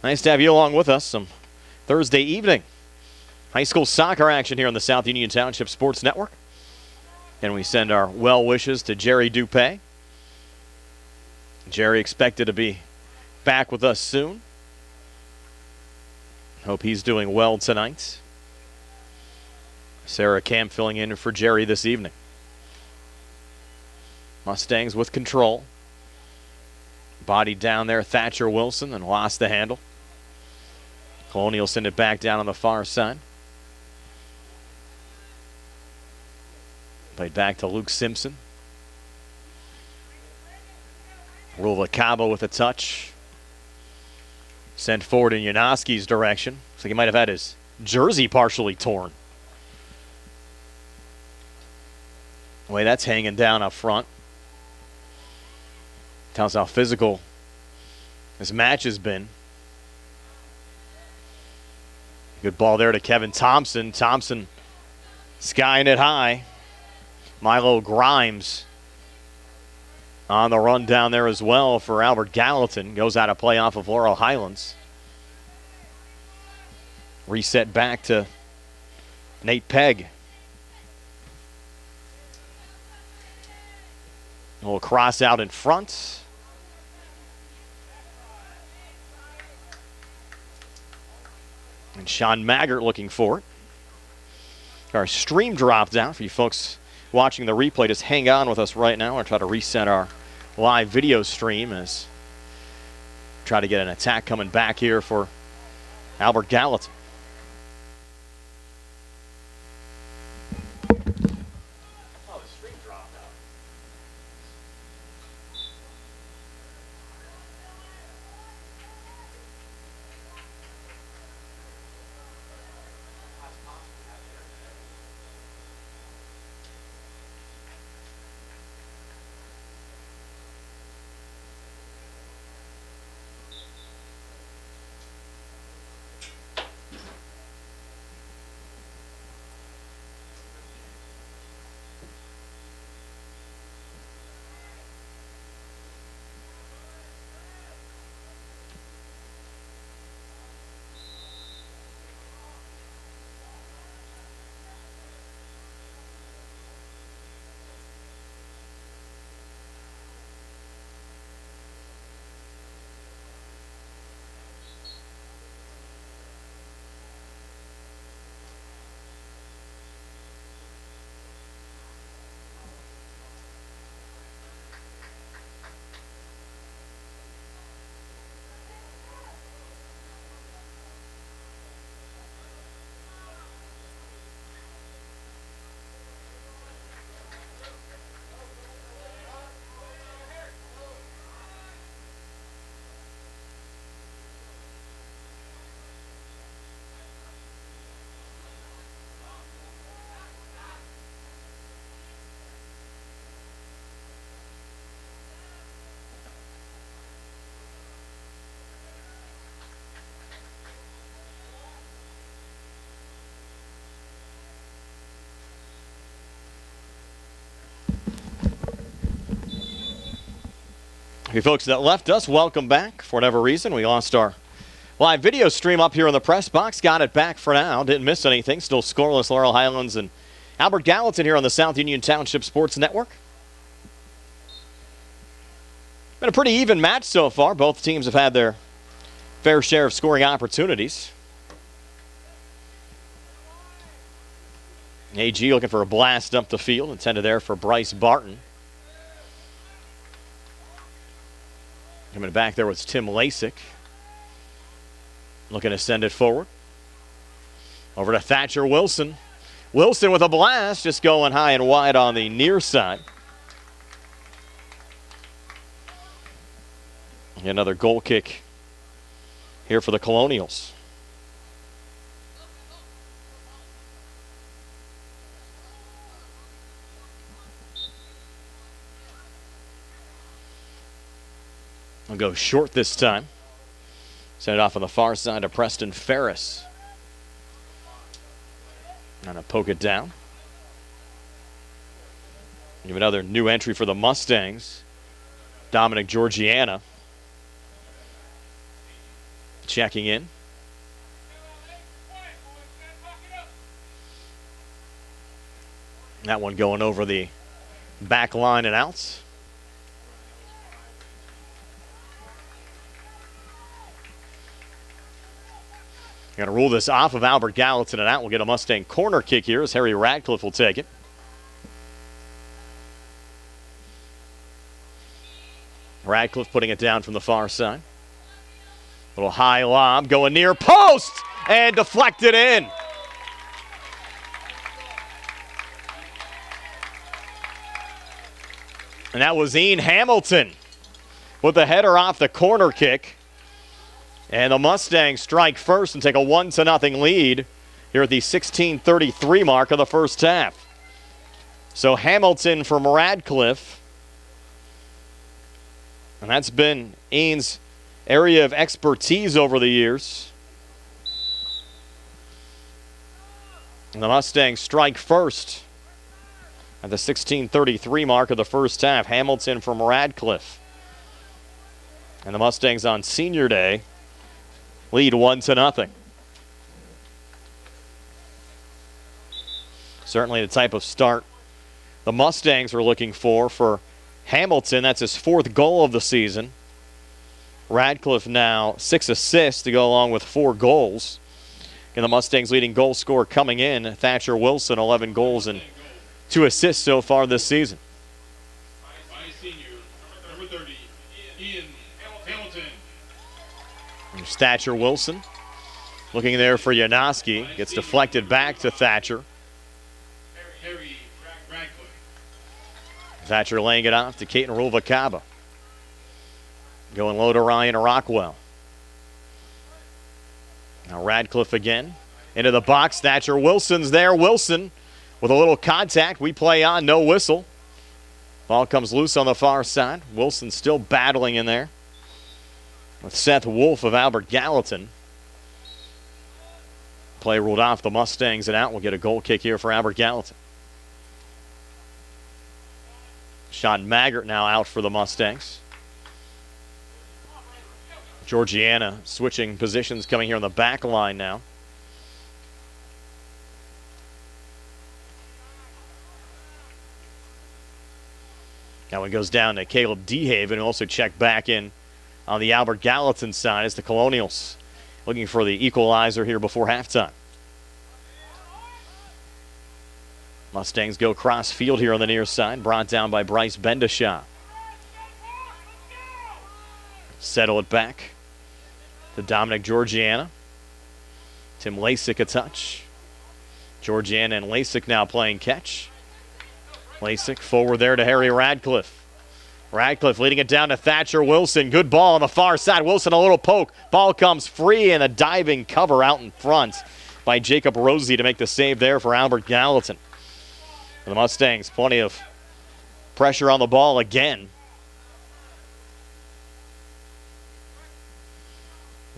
Nice to have you along with us some Thursday evening high school soccer action here on the South Union Township Sports Network. And we send our well wishes to Jerry Dupay. Jerry expected to be back with us soon. Hope he's doing well tonight. Sarah Camp filling in for Jerry this evening. Mustangs with control. Body down there, Thatcher Wilson, and lost the handle. Colonial send it back down on the far side. Played back to Luke Simpson. Ruva Cabo with a touch. Sent forward in Yanoski's direction. Looks like he might have had his jersey partially torn. The way that's hanging down up front. Tells how physical this match has been. Good ball there to Kevin Thompson. Thompson skying it high. Milo Grimes on the run down there as well for Albert Gallatin. Goes out of play off of Laurel Highlands. Reset back to Nate Pegg. A little cross out in front. And Sean Maggart looking for it. Our stream dropped out for you folks watching the replay. Just hang on with us right now. I'll try to reset our live video stream as try to get an attack coming back here for Albert Gallatin. Oh, the stream dropped out. You folks that left us, welcome back. For whatever reason, we lost our live video stream up here in the press box. Got it back for now. Didn't miss anything. Still scoreless, Laurel Highlands and Albert Gallatin here on the South Union Township Sports Network. Been a pretty even match so far. Both teams have had their fair share of scoring opportunities. AG looking for a blast up the field. Intended there for Bryce Barton. Coming back there was Tim Lasik. Looking to send it forward. Over to Thatcher Wilson. Wilson with a blast, just going high and wide on the near side. Another goal kick here for the Colonials. I'll go short this time. Send it off on the far side to Preston Ferris. And a poke it down. You have another new entry for the Mustangs. Dominic Georgiana checking in. That one going over the back line and out. Going to rule this off of Albert Gallatin and out. We'll get a Mustang corner kick here as Harry Radcliffe will take it. Radcliffe putting it down from the far side. Little high lob going near post and deflected in. And that was Ian Hamilton with the header off the corner kick. And the Mustangs strike first and take a 1-0 lead here at the 16:33 mark of the first half. So Hamilton from Radcliffe. And that's been Ian's area of expertise over the years. And the Mustangs strike first at the 16:33 mark of the first half. Hamilton from Radcliffe. And the Mustangs on Senior Day lead 1-0. Certainly the type of start the Mustangs are looking for Hamilton. That's his 4th goal of the season. Radcliffe now 6 assists to go along with 4 goals. And the Mustangs leading goal scorer coming in, Thatcher Wilson, 11 goals and 2 assists so far this season. Thatcher Wilson looking there for Janoski. Gets deflected back to Thatcher. Thatcher laying it off to Caton Ruvalcaba. Going low to Ryan Rockwell. Now Radcliffe again. Into the box. Thatcher Wilson's there. Wilson with a little contact. We play on. No whistle. Ball comes loose on the far side. Wilson still battling in there with Seth Wolf of Albert Gallatin. Play ruled off the Mustangs and out. We'll get a goal kick here for Albert Gallatin. Sean Maggart now out for the Mustangs. Georgiana switching positions coming here on the back line now. Now it goes down to Caleb DeHaven, who also checked back in on the Albert Gallatin side as the Colonials looking for the equalizer here before halftime. Mustangs go cross field here on the near side, brought down by Bryce Bendishaw. Settle it back to Dominic Georgiana. Tim Lasik a touch. Georgiana and Lasik now playing catch. Lasik forward there to Harry Radcliffe. Radcliffe leading it down to Thatcher Wilson. Good ball on the far side. Wilson a little poke. Ball comes free and a diving cover out in front by Jacob Rosie to make the save there for Albert Gallatin. And the Mustangs, plenty of pressure on the ball again.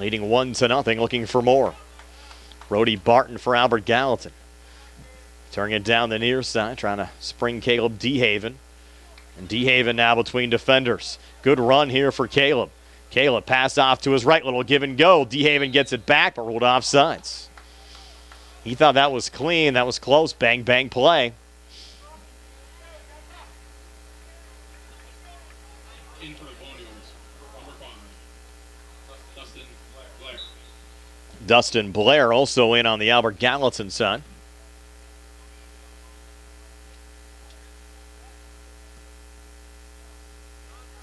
Leading 1-0, looking for more. Brody Barton for Albert Gallatin. Turning it down the near side, trying to spring Caleb DeHaven. And DeHaven now between defenders. Good run here for Caleb. Caleb pass off to his right, little give and go. DeHaven gets it back, but ruled offsides. He thought that was clean. That was close. Bang, bang play. In for the Colonials, number 5, Dustin Blair. Dustin Blair also in on the Albert Gallatin side.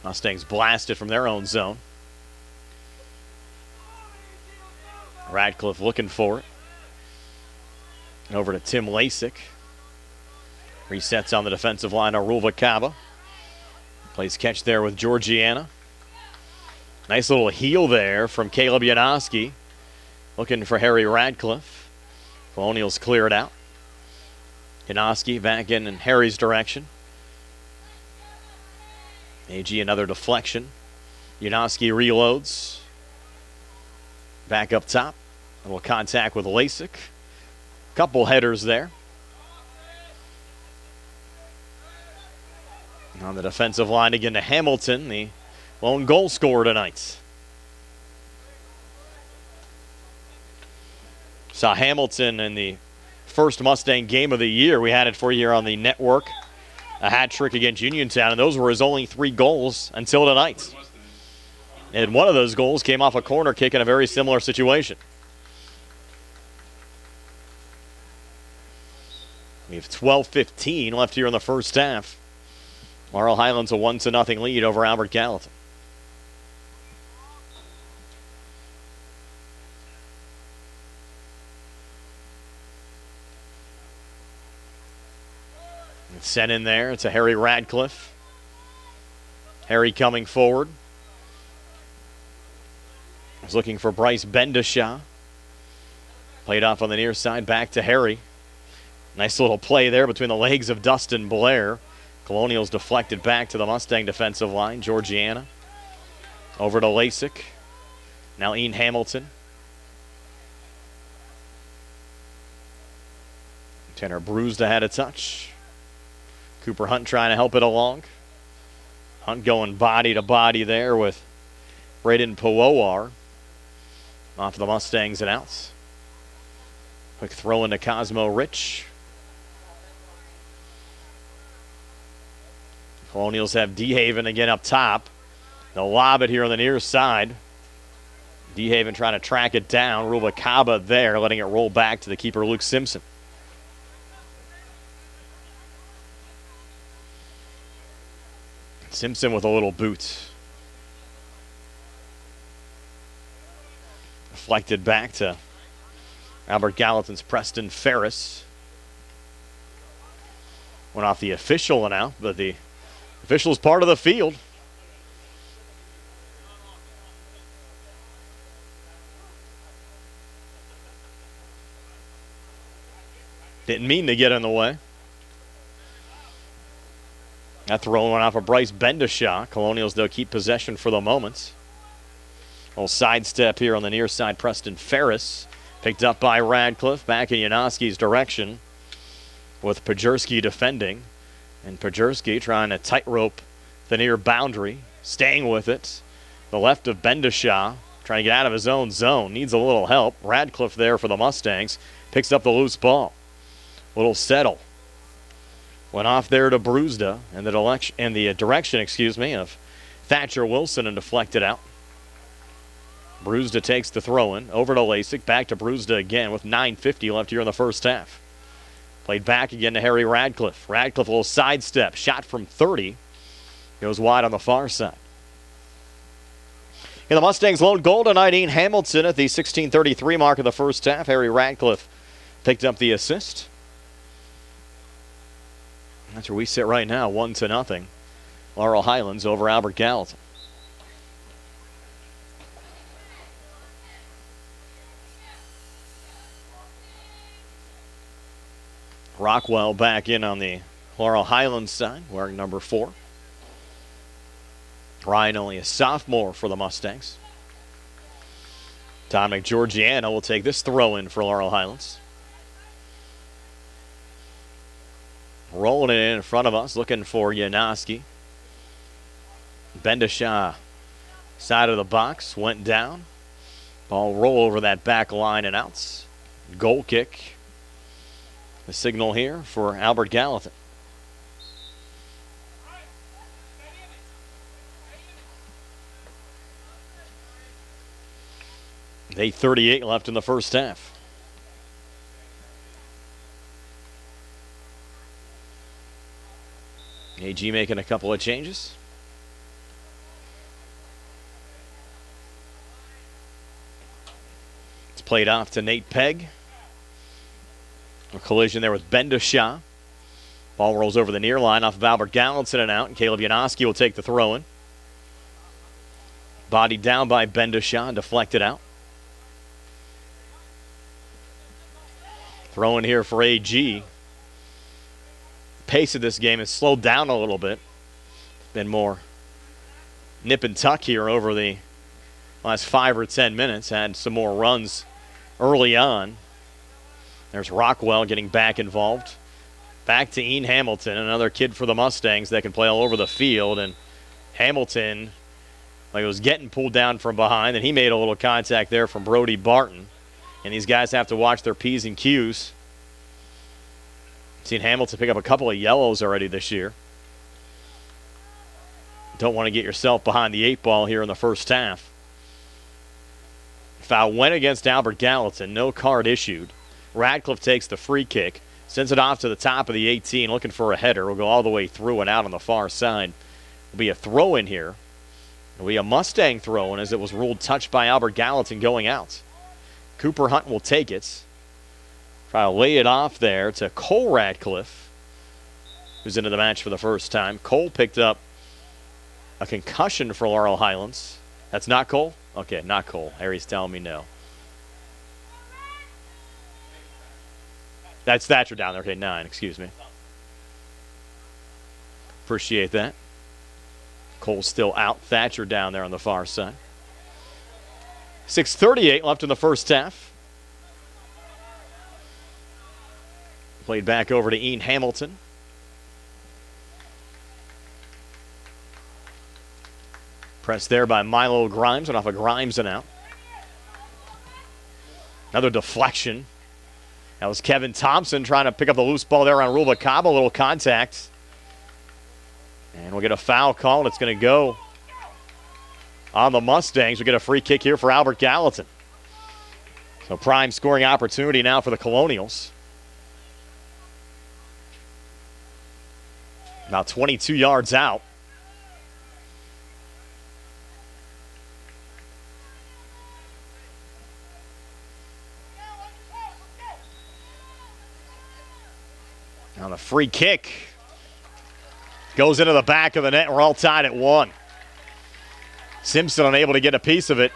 Mustangs blasted from their own zone. Radcliffe looking for it. Over to Tim Lasik. Resets on the defensive line, Arulva Kaba. Plays catch there with Georgiana. Nice little heel there from Caleb Janoski. Looking for Harry Radcliffe. Colonials clear it out. Janoski back in Harry's direction. AG another deflection. Janoski reloads. Back up top. A little contact with Lasik. Couple headers there. On the defensive line again to Hamilton, the lone goal scorer tonight. Saw Hamilton in the first Mustang game of the year. We had it for you here on the network. A hat trick against Uniontown, and those were his only 3 goals until tonight. And one of those goals came off a corner kick in a very similar situation. We have 12:15 left here in the first half. Laurel Highlands a 1-0 lead over Albert Gallatin. It's sent in there to Harry Radcliffe. Harry coming forward. He's looking for Bryce Bendishaw. Played off on the near side, back to Harry. Nice little play there between the legs of Dustin Blair. Colonials deflected back to the Mustang defensive line. Georgiana. Over to Lasik. Now Ian Hamilton. Tanner Brewster had a touch. Cooper Hunt trying to help it along. Hunt going body to body there with Braden Powowar. Off the Mustangs and outs. Quick throw into Cosmo Rich. Colonials have DeHaven again up top. They'll lob it here on the near side. DeHaven trying to track it down. Ruba Kaba there, letting it roll back to the keeper, Luke Simpson. Simpson with a little boot. Deflected back to Albert Gallatin's Preston Ferris. Went off the official now, but the official is part of the field. Didn't mean to get in the way. That throw went off of Bryce Bendishaw. Colonials, though, keep possession for the moment. Little sidestep here on the near side. Preston Ferris picked up by Radcliffe. Back in Janoski's direction with Pajerski defending. And Pajerski trying to tightrope the near boundary. Staying with it. The left of Bendishaw trying to get out of his own zone. Needs a little help. Radcliffe there for the Mustangs. Picks up the loose ball. Little settle. Went off there to Brewster and the direction of Thatcher Wilson and deflected out. Brewster takes the throw in. Over to Lasik. Back to Brewster again with 9:50 left here in the first half. Played back again to Harry Radcliffe. Radcliffe a little sidestep. Shot from 30. Goes wide on the far side. In the Mustangs' lone goal tonight, Ian Hamilton at the 16:33 mark of the first half. Harry Radcliffe picked up the assist. That's where we sit right now, 1-0. Laurel Highlands over Albert Gallatin. Rockwell back in on the Laurel Highlands side, wearing number 4. Ryan only a sophomore for the Mustangs. Dominic Georgiana will take this throw in for Laurel Highlands. Rolling it in front of us, looking for Janoski. Bendishaw, side of the box, went down. Ball roll over that back line and outs. Goal kick. The signal here for Albert Gallatin. With 8:38 left in the first half. AG making a couple of changes. It's played off to Nate Pegg. A collision there with Bendishaw. Ball rolls over the near line off of Albert Gallatin and out, and Caleb Janoski will take the throw in. Bodied down by Bendishaw, deflected out. Throw in here for AG. Pace of this game has slowed down a little bit. Been more nip and tuck here over the last 5 or 10 minutes. Had some more runs early on. There's Rockwell getting back involved. Back to Ian Hamilton, another kid for the Mustangs that can play all over the field. And Hamilton, like, was getting pulled down from behind, and he made a little contact there from Brody Barton. And these guys have to watch their P's and Q's. Seen Hamilton pick up a couple of yellows already this year. Don't want to get yourself behind the 8 ball here in the first half. Foul went against Albert Gallatin. No card issued. Radcliffe takes the free kick. Sends it off to the top of the 18. Looking for a header. Will go all the way through and out on the far side. Will be a throw in here. Will be a Mustang throw in as it was ruled touched by Albert Gallatin going out. Cooper Hunt will take it. Try to lay it off there to Cole Radcliffe, who's into the match for the first time. Cole picked up a concussion for Laurel Highlands. That's not Cole? Okay, not Cole. Harry's telling me no. That's Thatcher down there. Okay, 9, excuse me. Appreciate that. Cole's still out. Thatcher down there on the far side. 6:38 left in the first half. Played back over to Ian Hamilton. Pressed there by Milo Grimes, and off of Grimes and out. Another deflection. That was Kevin Thompson trying to pick up the loose ball there on Rubacaba. A little contact. And we'll get a foul call. It's going to go on the Mustangs. We get a free kick here for Albert Gallatin. So prime scoring opportunity now for the Colonials. About 22 yards out. On the free kick. Goes into the back of the net. We're all tied at 1. Simpson unable to get a piece of it.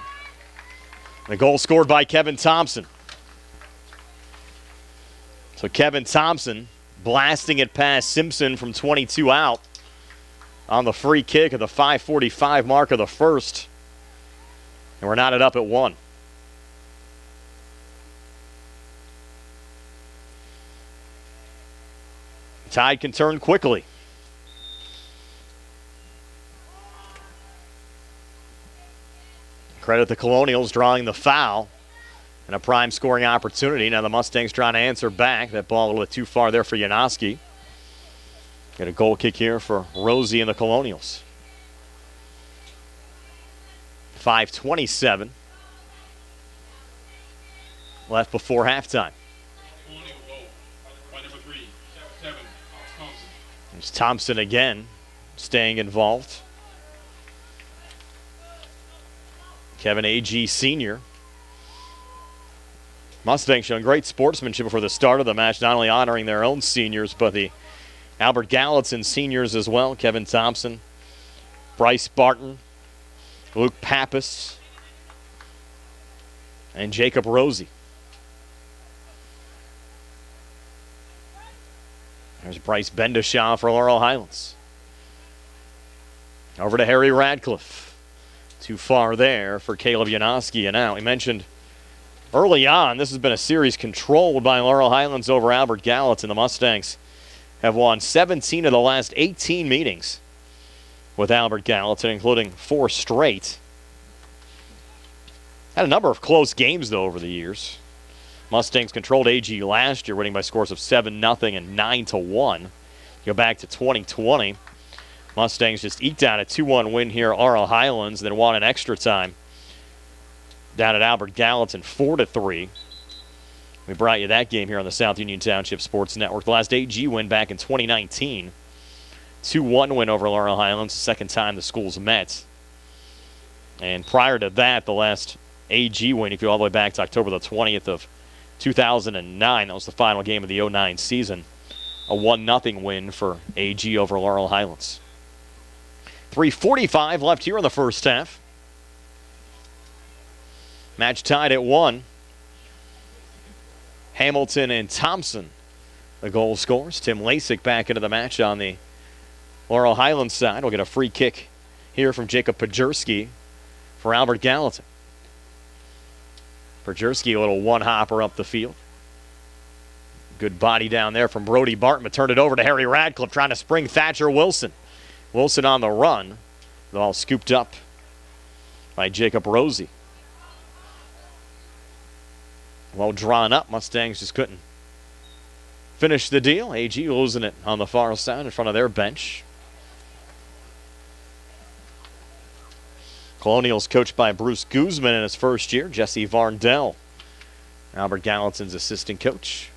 The goal scored by Kevin Thompson. So Kevin Thompson blasting it past Simpson from 22 out on the free kick at the 5:45 mark of the first. And we're knotted up at 1. Tide can turn quickly. Credit the Colonials drawing the foul and a prime scoring opportunity. Now the Mustangs trying to answer back. That ball a little bit too far there for Janoski. Get a goal kick here for Rosie and the Colonials. 5:27 left before halftime. There's Thompson again, staying involved. Kevin A.G. Sr. Mustangs showing great sportsmanship before the start of the match, not only honoring their own seniors, but the Albert Gallatin seniors as well. Kevin Thompson, Bryce Barton, Luke Pappas, and Jacob Rosie. There's Bryce Bendishaw for Laurel Highlands. Over to Harry Radcliffe. Too far there for Caleb Janoski and out. We mentioned early on, this has been a series controlled by Laurel Highlands over Albert Gallatin. The Mustangs have won 17 of the last 18 meetings. with Albert Gallatin, including 4 straight. Had a number of close games, though, over the years. Mustangs controlled AG last year, winning by scores of 7-0 and 9-1. Go back to 2020. Mustangs just eked out a 2-1 win here at Laurel Highlands, then won in extra time down at Albert Gallatin 4-3. We brought you that game here on the South Union Township Sports Network. The last AG win back in 2019. 2-1 win over Laurel Highlands, the second time the schools met. And prior to that, the last AG win, if you go all the way back to October the 20th of 2009, that was the final game of the 09 season. A 1-0 win for AG over Laurel Highlands. 3:45 left here in the first half. Match tied at 1. Hamilton and Thompson, the goal scorers. Tim Lasik back into the match on the Laurel Highlands side. We'll get a free kick here from Jacob Pajerski for Albert Gallatin. Pajerski, a little one-hopper up the field. Good body down there from Brody Barton, but turned it over to Harry Radcliffe, trying to spring Thatcher Wilson. Wilson on the run. The ball scooped up by Jacob Rosie. Well drawn up. Mustangs just couldn't finish the deal. AG losing it on the far side in front of their bench. Colonials coached by Bruce Guzman in his first year. Jesse Varndell, Albert Gallatin's assistant coach.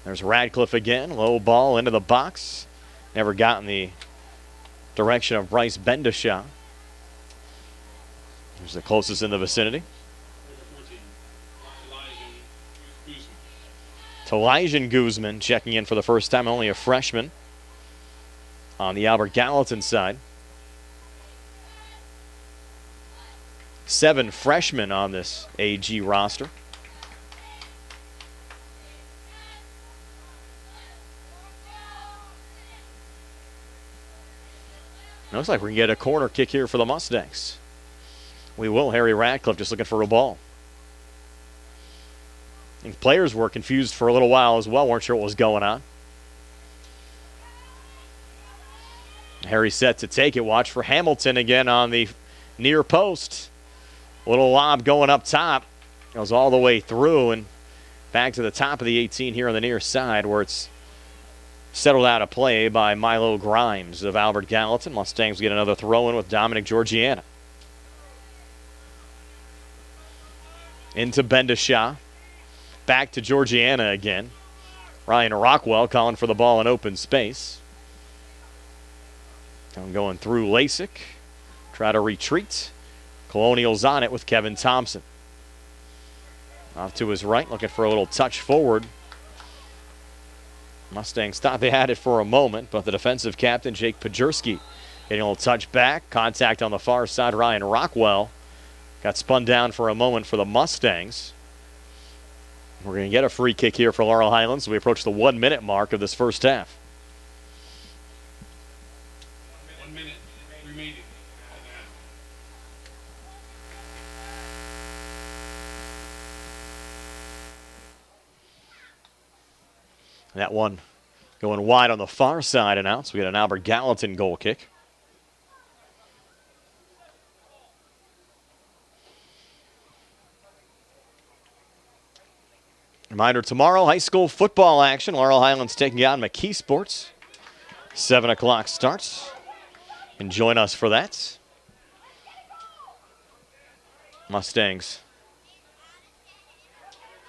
There's Radcliffe again. Low ball into the box. Never got in the direction of Bryce Bendishaw. Here's the closest in the vicinity. Telijah Guzman checking in for the first time, only a freshman on the Albert Gallatin side. 7 freshmen on this AG roster. Looks like we can get a corner kick here for the Mustangs. We will. Harry Radcliffe just looking for a ball. And players were confused for a little while as well, weren't sure what was going on. Harry set to take it. Watch for Hamilton again on the near post. Little lob going up top. Goes all the way through and back to the top of the 18 here on the near side, where it's settled out of play by Milo Grimes of Albert Gallatin. Mustangs get another throw in with Dominic Georgiana. Into Bendishaw. Back to Georgiana again. Ryan Rockwell calling for the ball in open space. Going through Lasik. Try to retreat. Colonials on it with Kevin Thompson. Off to his right, looking for a little touch forward. Mustangs thought they had it for a moment, but the defensive captain, Jake Pajerski, getting a little touch back. Contact on the far side. Ryan Rockwell got spun down for a moment for the Mustangs. We're going to get a free kick here for Laurel Highlands as we approach the 1-minute mark of this first half. 1 minute remaining. That one going wide on the far side and out, so we got an Albert Gallatin goal kick. Reminder, tomorrow, high school football action. Laurel Highlands taking on McKee Sports. 7 o'clock starts. And join us for that. Mustangs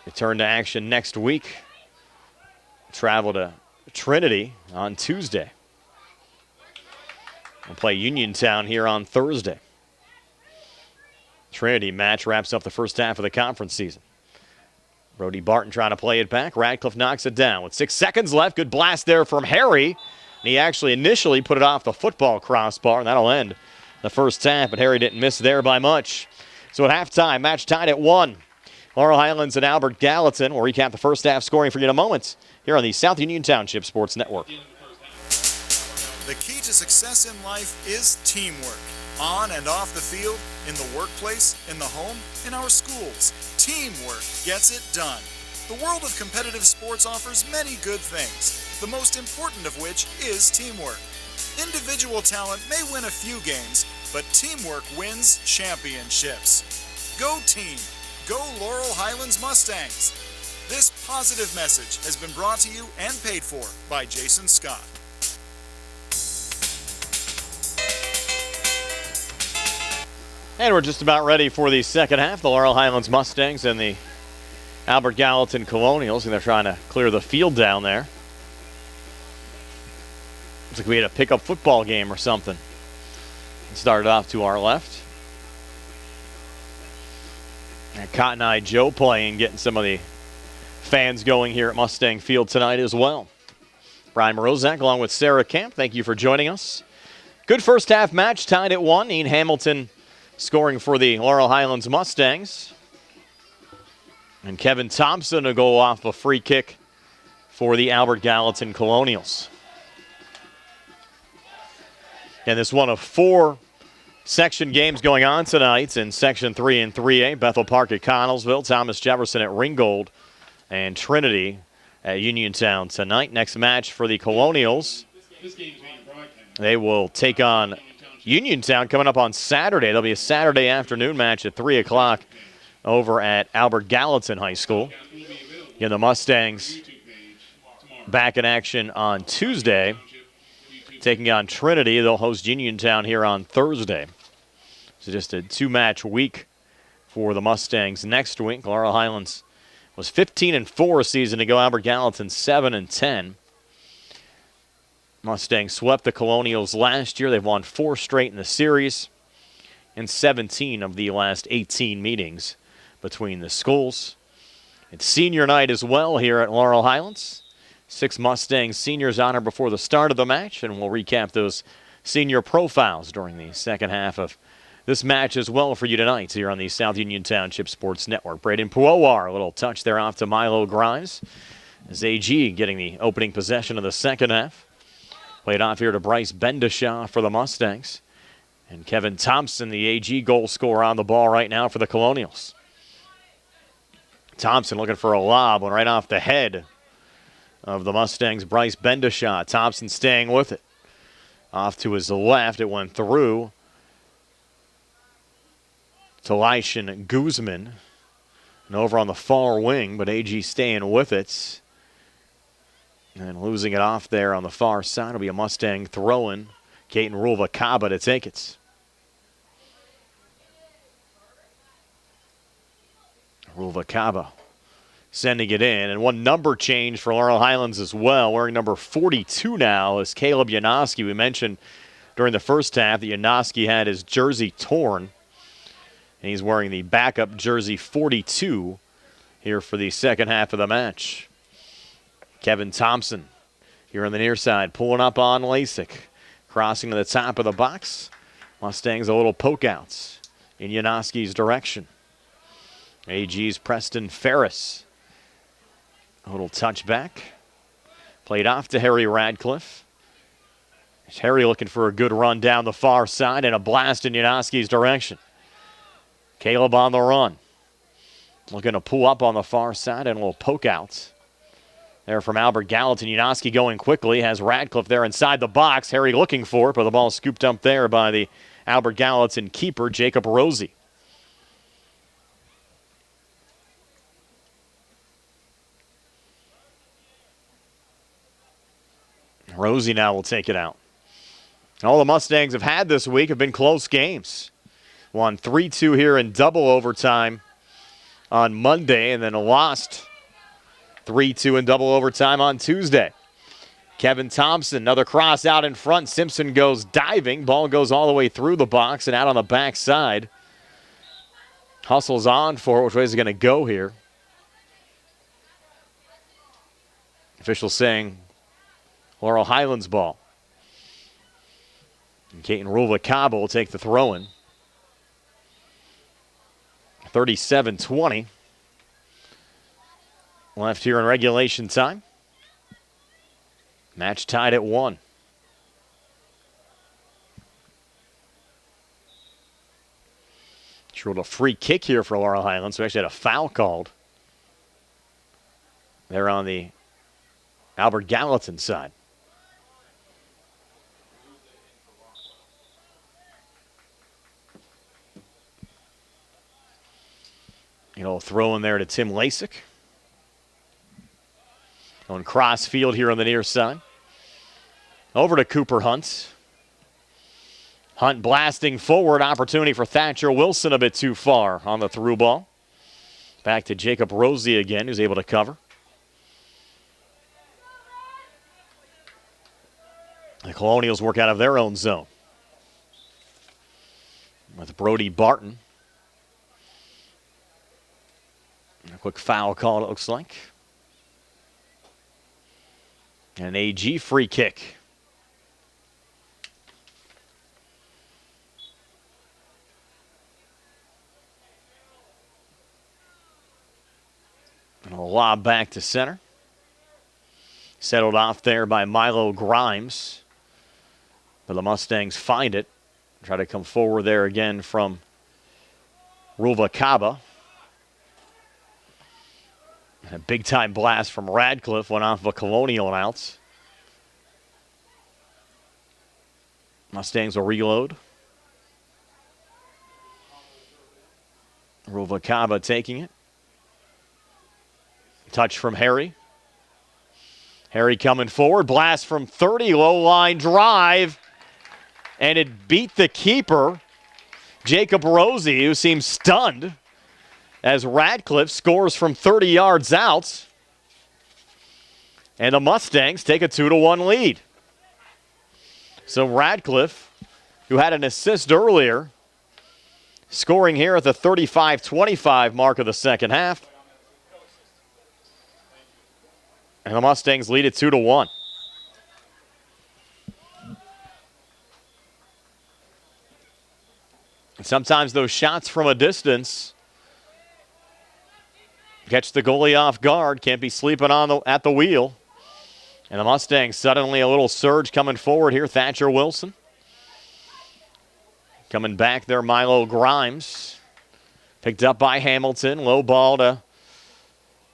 return to action next week. Travel to Trinity on Tuesday. We'll play Uniontown here on Thursday. Trinity match wraps up the first half of the conference season. Brody Barton trying to play it back. Radcliffe knocks it down with 6 seconds left. Good blast there from Harry. And he actually initially put it off the football crossbar, and that'll end the first half, but Harry didn't miss there by much. So at halftime, match tied at 1. Laurel Highlands and Albert Gallatin. We'll recap the first half scoring for you in a moment here on the South Union Township Sports Network. The key to success in life is teamwork. On and off the field, in the workplace, in the home, in our schools. Teamwork gets it done. The world of competitive sports offers many good things, the most important of which is teamwork. Individual talent may win a few games, but teamwork wins championships. Go team! Go Laurel Highlands Mustangs! This positive message has been brought to you and paid for by Jason Scott. And we're just about ready for the second half. The Laurel Highlands Mustangs and the Albert Gallatin Colonials, and they're trying to clear the field down there. Looks like we had a pickup football game or something. It started off to our left. And Cotton Eye Joe playing, getting some of the fans going here at Mustang Field tonight as well. Brian Morozak along with Sarah Camp, thank you for joining us. Good first half match, tied at 1. Ian Hamilton scoring for the Laurel Highlands Mustangs. And Kevin Thompson to go off a free kick for the Albert Gallatin Colonials. And this one of 4 section games going on tonight in Section 3 and 3A. Bethel Park at Connellsville, Thomas Jefferson at Ringgold, and Trinity at Uniontown tonight. Next match for the Colonials. They will take on Uniontown coming up on Saturday. There'll be a Saturday afternoon match at 3 o'clock over at Albert Gallatin High School. And the Mustangs back in action on Tuesday, taking on Trinity. They'll host Uniontown here on Thursday. So just a 2-match week for the Mustangs next week. Laurel Highlands was 15-4 a season ago. Albert Gallatin 7-10. Mustangs swept the Colonials last year. They've won 4 straight in the series in 17 of the last 18 meetings between the schools. It's senior night as well here at Laurel Highlands. 6 Mustang seniors honored before the start of the match, and we'll recap those senior profiles during the second half of this match as well for you tonight here on the South Union Township Sports Network. Braden Puowar, a little touch there off to Milo Grimes, as AG getting the opening possession of the second half. Played off here to Bryce Bendishaw for the Mustangs. And Kevin Thompson, the AG goal scorer, on the ball right now for the Colonials. Thompson looking for a lob, went right off the head of the Mustangs' Bryce Bendishaw. Thompson staying with it. Off to his left, it went through to Lyshan Guzman. And over on the far wing, but AG staying with it. And losing it off there on the far side will be a Mustang throw-in. Caton Rulva-Kaba to take it. Rulva-Kaba sending it in. And one number change for Laurel Highlands as well. Wearing number 42 now is Caleb Janoski. We mentioned during the first half that Janoski had his jersey torn. And he's wearing the backup jersey 42 here for the second half of the match. Kevin Thompson here on the near side, pulling up on Lasik. Crossing to the top of the box. Mustangs a little poke outs in Janoski's direction. AG's Preston Ferris. A little touchback. Played off to Harry Radcliffe. Harry looking for a good run down the far side and a blast in Janoski's direction. Caleb on the run. Looking to pull up on the far side and a little poke out. There from Albert Gallatin. Janoski going quickly. Has Radcliffe there inside the box. Harry looking for it, but the ball scooped up there by the Albert Gallatin keeper, Jacob Rosie. Rosie now will take it out. All the Mustangs have had this week have been close games. Won 3-2 here in double overtime on Monday, and then lost 3-2 in double overtime on Tuesday. Kevin Thompson, another cross out in front. Simpson goes diving. Ball goes all the way through the box and out on the backside. Hustles on for it. Which way is it going to go here? Official saying Laurel Highlands ball. And Caton Rulva-Kaba will take the throw-in. 37-20. Left here in regulation time. Match tied at 1. Short a free kick here for Laurel Highlands. We actually had a foul called. They're on the Albert Gallatin side. Throw in there to Tim Lasik. On cross field here on the near side. Over to Cooper Hunt. Hunt blasting forward. Opportunity for Thatcher Wilson a bit too far on the through ball. Back to Jacob Rosie again, who's able to cover. The Colonials work out of their own zone. With Brody Barton. A quick foul call, it looks like. And an AG free kick. And a lob back to center. Settled off there by Milo Grimes. But the Mustangs find it. Try to come forward there again from Ruvalcaba. And a big-time blast from Radcliffe went off of a Colonial out. Mustangs will reload. Ruvalcaba taking it. Touch from Harry. Harry coming forward. Blast from 30. Low line drive. And it beat the keeper, Jacob Rosie, who seems stunned as Radcliffe scores from 30 yards out. And the Mustangs take a 2-1 lead. So Radcliffe, who had an assist earlier, scoring here at the 35-25 mark of the second half. And the Mustangs lead it 2-1. And sometimes those shots from a distance catch the goalie off guard. Can't be sleeping at the wheel. And the Mustangs suddenly a little surge coming forward here. Thatcher Wilson. Coming back there, Milo Grimes. Picked up by Hamilton. Low ball to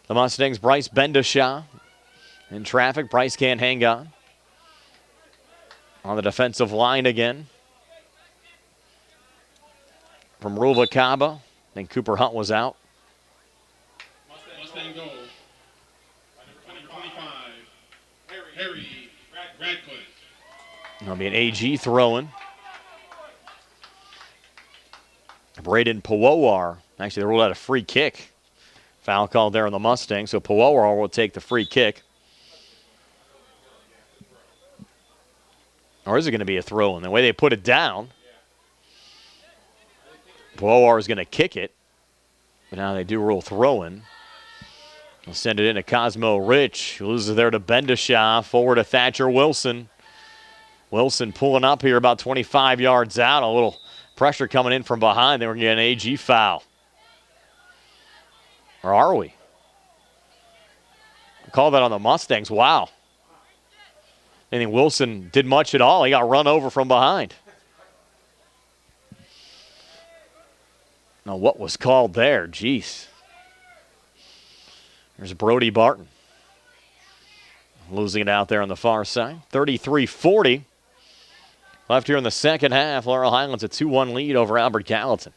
the Mustangs' Bryce Bendishaw. In traffic, Bryce can't hang on. On the defensive line again. From Ruvalcaba. I think Cooper Hunt was out. Mustang goal. Number 25, Harry Radcliffe. That'll be an AG throw-in. Braden Powowar. Actually, they ruled out a free kick. Foul called there on the Mustang, so Powowar will take the free kick. Or is it going to be a throw-in? The way they put it down, Powowar is going to kick it. But now they do rule throw-in. They'll send it in to Cosmo Rich. Loses there to Bendishaw. Forward to Thatcher Wilson. Wilson pulling up here about 25 yards out. A little pressure coming in from behind. Then we're going to get an AG foul. Or are we? Call that on the Mustangs. Wow. I think Wilson did much at all. He got run over from behind. Now, what was called there? Jeez. There's Brody Barton. Losing it out there on the far side. 33-40. Left here in the second half. Laurel Highlands a 2-1 lead over Albert Gallatin.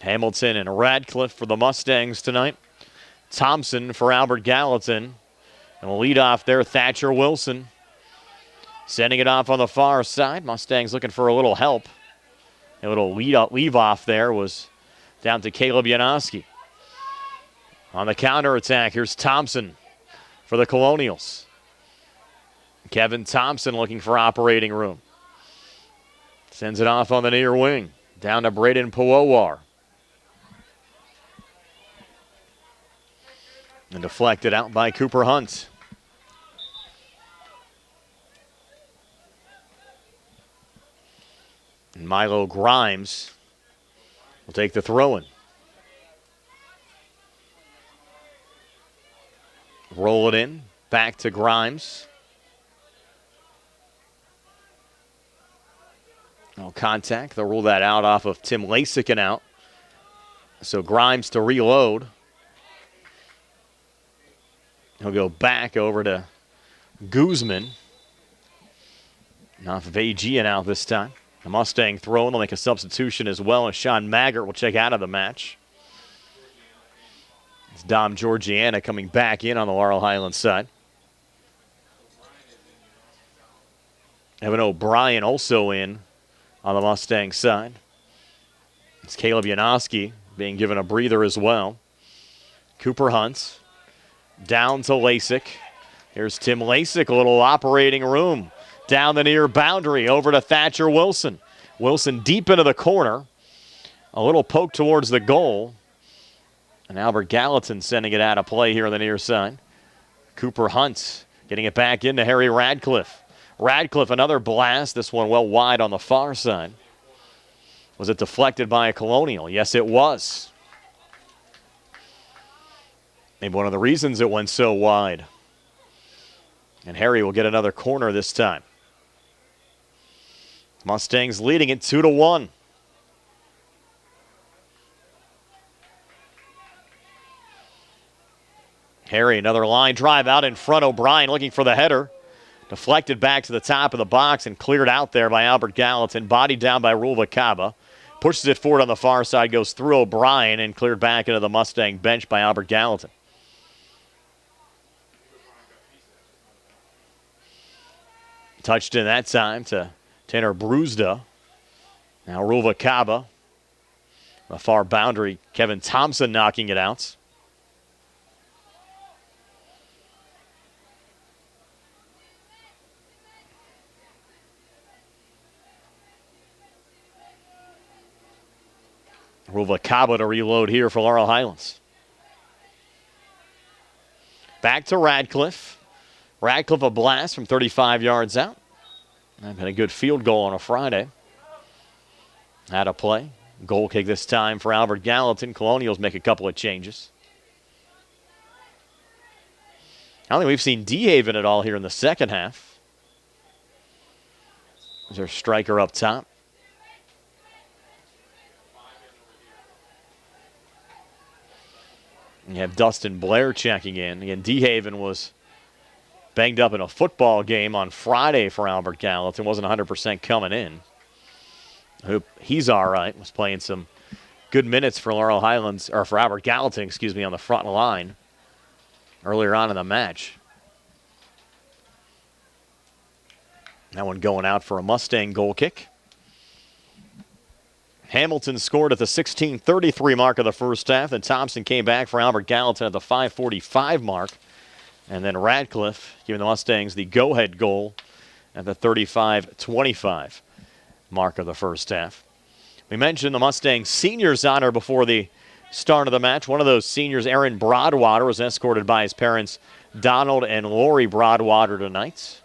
Hamilton and Radcliffe for the Mustangs tonight. Thompson for Albert Gallatin. And we'll lead off there, Thatcher Wilson. Sending it off on the far side. Mustangs looking for a little help. A little leave off there was down to Caleb Janoski. On the counterattack, here's Thompson for the Colonials. Kevin Thompson looking for operating room. Sends it off on the near wing. Down to Braden Powowar. And deflected out by Cooper Hunt. And Milo Grimes will take the throw-in. Roll it in. Back to Grimes. No contact. They'll rule that out off of Tim Lasik and out. So Grimes to reload. He'll go back over to Guzman. And off of AG and out this time. The Mustang throwing will make a substitution as well, and Sean Maggart will check out of the match. It's Dom Georgiana coming back in on the Laurel Highlands side. Evan O'Brien also in on the Mustang side. It's Caleb Yanowski being given a breather as well. Cooper Hunt down to Lasik. Here's Tim Lasik, a little operating room. Down the near boundary, over to Thatcher Wilson. Wilson deep into the corner. A little poke towards the goal. And Albert Gallatin sending it out of play here on the near side. Cooper Hunt getting it back into Harry Radcliffe. Radcliffe, another blast. This one well wide on the far side. Was it deflected by a Colonial? Yes, it was. Maybe one of the reasons it went so wide. And Harry will get another corner this time. Mustangs leading it 2-1. Harry, another line drive out in front. O'Brien looking for the header. Deflected back to the top of the box and cleared out there by Albert Gallatin. Bodied down by Rulva Kaba. Pushes it forward on the far side, goes through O'Brien and cleared back into the Mustang bench by Albert Gallatin. Touched in that time to Tanner Bruzda. Now Rulva Kaba. The far boundary, Kevin Thompson knocking it out. Rulva Kaba to reload here for Laurel Highlands. Back to Radcliffe. Radcliffe a blast from 35 yards out. I've had a good field goal on a Friday. Had a play. Goal kick this time for Albert Gallatin. Colonials make a couple of changes. I don't think we've seen DeHaven at all here in the second half. There's our striker up top. You have Dustin Blair checking in. Again, DeHaven was banged up in a football game on Friday for Albert Gallatin. Wasn't 100% coming in. I hope he's all right. Was playing some good minutes for Laurel Highlands, or for Albert Gallatin, excuse me, on the front line earlier on in the match. That one going out for a Mustang goal kick. Hamilton scored at the 16:33 mark of the first half. Then Thompson came back for Albert Gallatin at the 5:45 mark. And then Radcliffe giving the Mustangs the go-ahead goal at the 35:25 mark of the first half. We mentioned the Mustangs seniors honor before the start of the match. One of those seniors, Aaron Broadwater, was escorted by his parents, Donald and Lori Broadwater, tonight.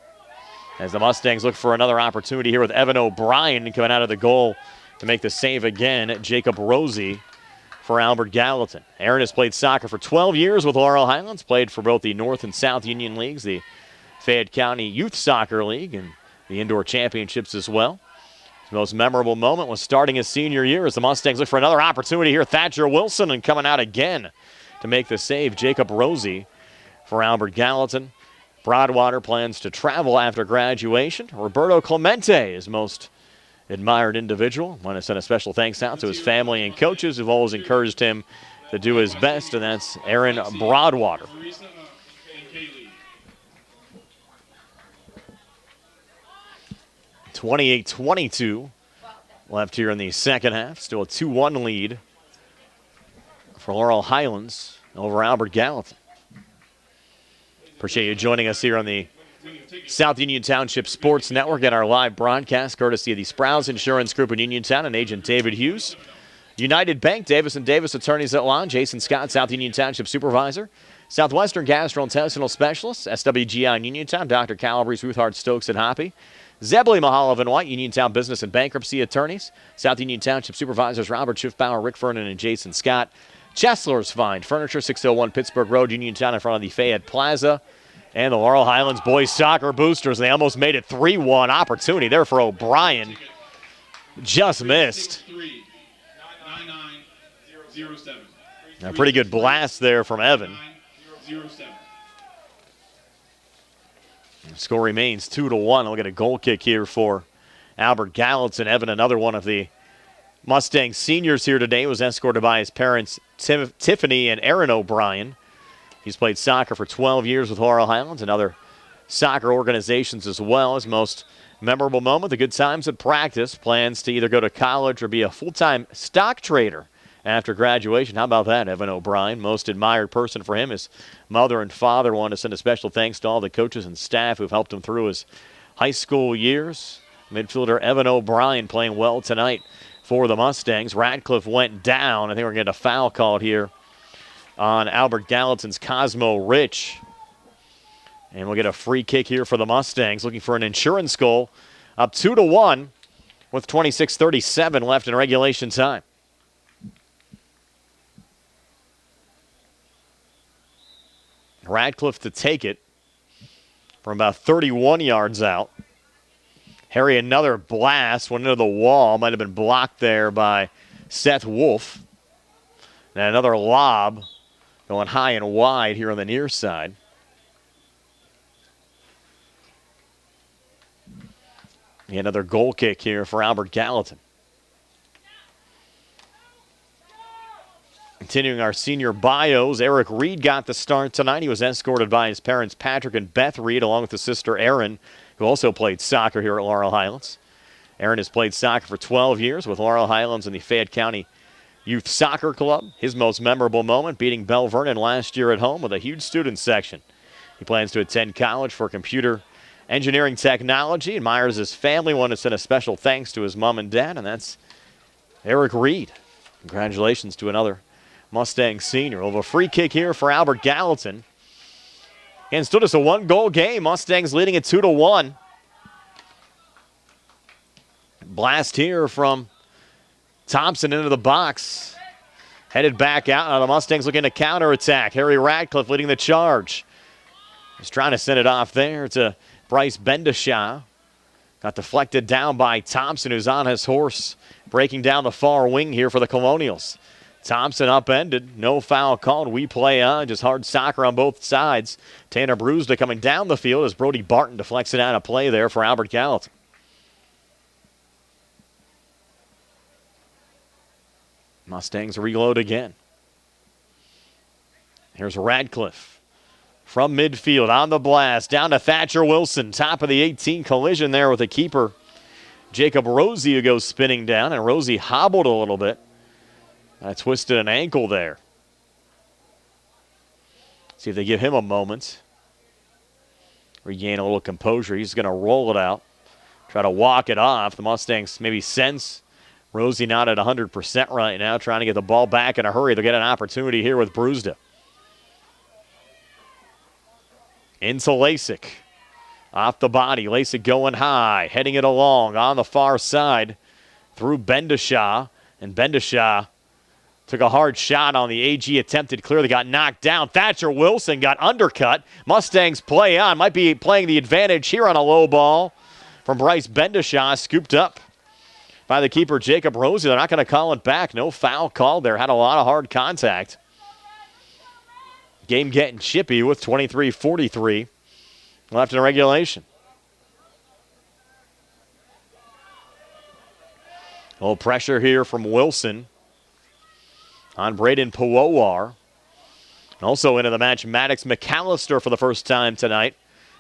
As the Mustangs look for another opportunity here with Evan O'Brien coming out of the goal to make the save again, Jacob Rosie for Albert Gallatin. Aaron has played soccer for 12 years with Laurel Highlands, played for both the North and South Union Leagues, the Fayette County Youth Soccer League, and the Indoor Championships as well. His most memorable moment was starting his senior year as the Mustangs look for another opportunity here. Thatcher Wilson, and coming out again to make the save, Jacob Rosie for Albert Gallatin. Broadwater plans to travel after graduation. Roberto Clemente is most admired individual. I want to send a special thanks out to his family and coaches who've always encouraged him to do his best, and that's Aaron Broadwater. 28-22 left here in the second half. Still a 2-1 lead for Laurel Highlands over Albert Gallatin. Appreciate you joining us here on the South Union Township Sports Network and our live broadcast, courtesy of the Sprouse Insurance Group in Uniontown and agent David Hughes. United Bank, Davis & Davis Attorneys at Law, Jason Scott, South Union Township Supervisor. Southwestern Gastrointestinal Specialist, SWGI in Uniontown, Dr. Calabrese, Ruthard Stokes, and Hoppy. Zebley Mahaloff and White, Uniontown Business and Bankruptcy Attorneys. South Union Township Supervisors, Robert Schiffbauer, Rick Vernon, and Jason Scott. Chesler's Fine Furniture, 601 Pittsburgh Road, Uniontown, in front of the Fayette Plaza. And the Laurel Highlands boys soccer boosters, they almost made it 3-1. Opportunity there for O'Brien. Just missed. A pretty good blast there from Evan. The score remains 2-1. We'll get a goal kick here for Albert Gallatin. Evan, another one of the Mustang seniors here today, was escorted by his parents, Tiffany and Aaron O'Brien. He's played soccer for 12 years with Laurel Highlands and other soccer organizations as well. His most memorable moment, the good times at practice. Plans to either go to college or be a full-time stock trader after graduation. How about that, Evan O'Brien? Most admired person for him. His mother and father want to send a special thanks to all the coaches and staff who've helped him through his high school years. Midfielder Evan O'Brien playing well tonight for the Mustangs. Radcliffe went down. I think we're going to get a foul called here on Albert Gallatin's Cosmo Rich. And we'll get a free kick here for the Mustangs, looking for an insurance goal. Up 2-1 with 26:37 left in regulation time. Radcliffe to take it from about 31 yards out. Harry, another blast, went into the wall. Might have been blocked there by Seth Wolf. And another lob going high and wide here on the near side. Another goal kick here for Albert Gallatin. Continuing our senior bios, Eric Reid got the start tonight. He was escorted by his parents, Patrick and Beth Reid, along with his sister, Erin, who also played soccer here at Laurel Highlands. Erin has played soccer for 12 years with Laurel Highlands and the Fayette County Youth Soccer Club. His most memorable moment, beating Bell Vernon last year at home with a huge student section. He plans to attend college for computer engineering technology. Admires his family. Wanted to send a special thanks to his mom and dad, and that's Eric Reid. Congratulations to another Mustang senior. We'll have a free kick here for Albert Gallatin. And still just a one-goal game. Mustangs leading at 2-1. Blast here from Thompson into the box. Headed back out. Now the Mustangs looking to counterattack. Harry Radcliffe leading the charge. He's trying to send it off there to Bryce Bendishaw. Got deflected down by Thompson, who's on his horse, breaking down the far wing here for the Colonials. Thompson upended. No foul called. We play on. Just hard soccer on both sides. Tanner Brewster coming down the field as Brody Barton deflects it out of play there for Albert Gallatin. Mustangs reload again. Here's Radcliffe from midfield on the blast. Down to Thatcher Wilson. Top of the 18. Collision there with the keeper, Jacob Rosie, who goes spinning down. And Rosie hobbled a little bit. Twisted an ankle there. See if they give him a moment. Regain a little composure. He's going to roll it out. Try to walk it off. The Mustangs maybe sense Rosie not at 100% right now. Trying to get the ball back in a hurry. They'll get an opportunity here with Brewster. Into Lasik. Off the body. Lasik going high. Heading it along on the far side. Through Bendishaw. And Bendishaw took a hard shot on the AG, attempted clear. They got knocked down. Thatcher Wilson got undercut. Mustangs play on. Might be playing the advantage here on a low ball from Bryce Bendishaw. Scooped up by the keeper, Jacob Rosie. They're not going to call it back. No foul called there. Had a lot of hard contact. Game getting chippy with 23:43 left in regulation. A little pressure here from Wilson on Braden Powowar. Also into the match, Maddox McAllister for the first time tonight.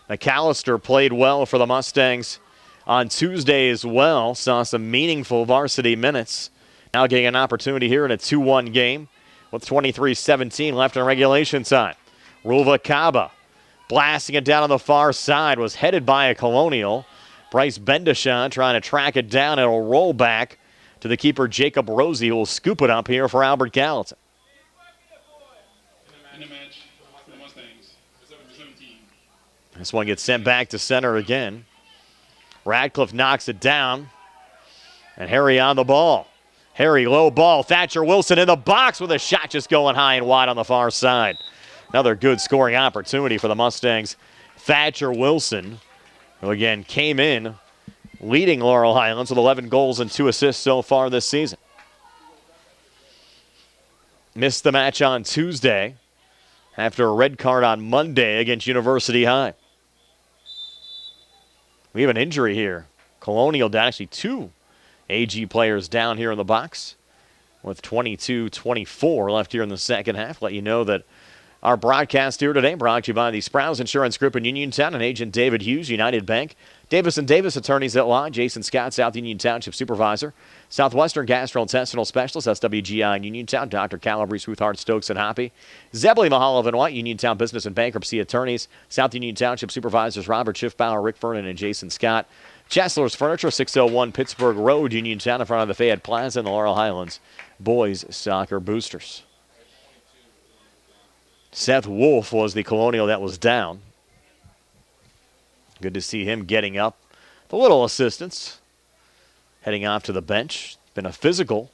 McAllister played well for the Mustangs on Tuesday as well. Saw some meaningful varsity minutes. Now getting an opportunity here in a 2-1 game with 23:17 left in regulation time. Ruva Kaba blasting it down on the far side. Was headed by a Colonial. Bryce Bendishaw trying to track it down. It'll roll back to the keeper, Jacob Rosie, who will scoop it up here for Albert Gallatin. In the match for the Mustangs, 17. This one gets sent back to center again. Radcliffe knocks it down. And Harry on the ball. Harry, low ball. Thatcher Wilson in the box with a shot just going high and wide on the far side. Another good scoring opportunity for the Mustangs. Thatcher Wilson, who again came in leading Laurel Highlands with 11 goals and 2 assists so far this season. Missed the match on Tuesday after a red card on Monday against University High. We have an injury here Colonial down, actually 2 AG players down here in the box with 22-24 left here in the second half. Let you know that our broadcast here today brought to you by the Sprouse Insurance Group in Uniontown and Agent David Hughes, United Bank. Davis & Davis Attorneys at Law. Jason Scott, South Union Township Supervisor. Southwestern Gastrointestinal Specialist, SWGI in Uniontown. Dr. Calabrese, Ruthart, Stokes, and Hoppy. Zebley, Mahaloff, and White, Uniontown Business and Bankruptcy Attorneys. South Union Township Supervisors, Robert Schiffbauer, Rick Vernon, and Jason Scott. Chancellor's Furniture, 601 Pittsburgh Road, Uniontown, in front of the Fayette Plaza, and the Laurel Highlands Boys Soccer Boosters. Seth Wolf was the Colonial that was down. Good to see him getting up. A little assistance. Heading off to the bench. Been a physical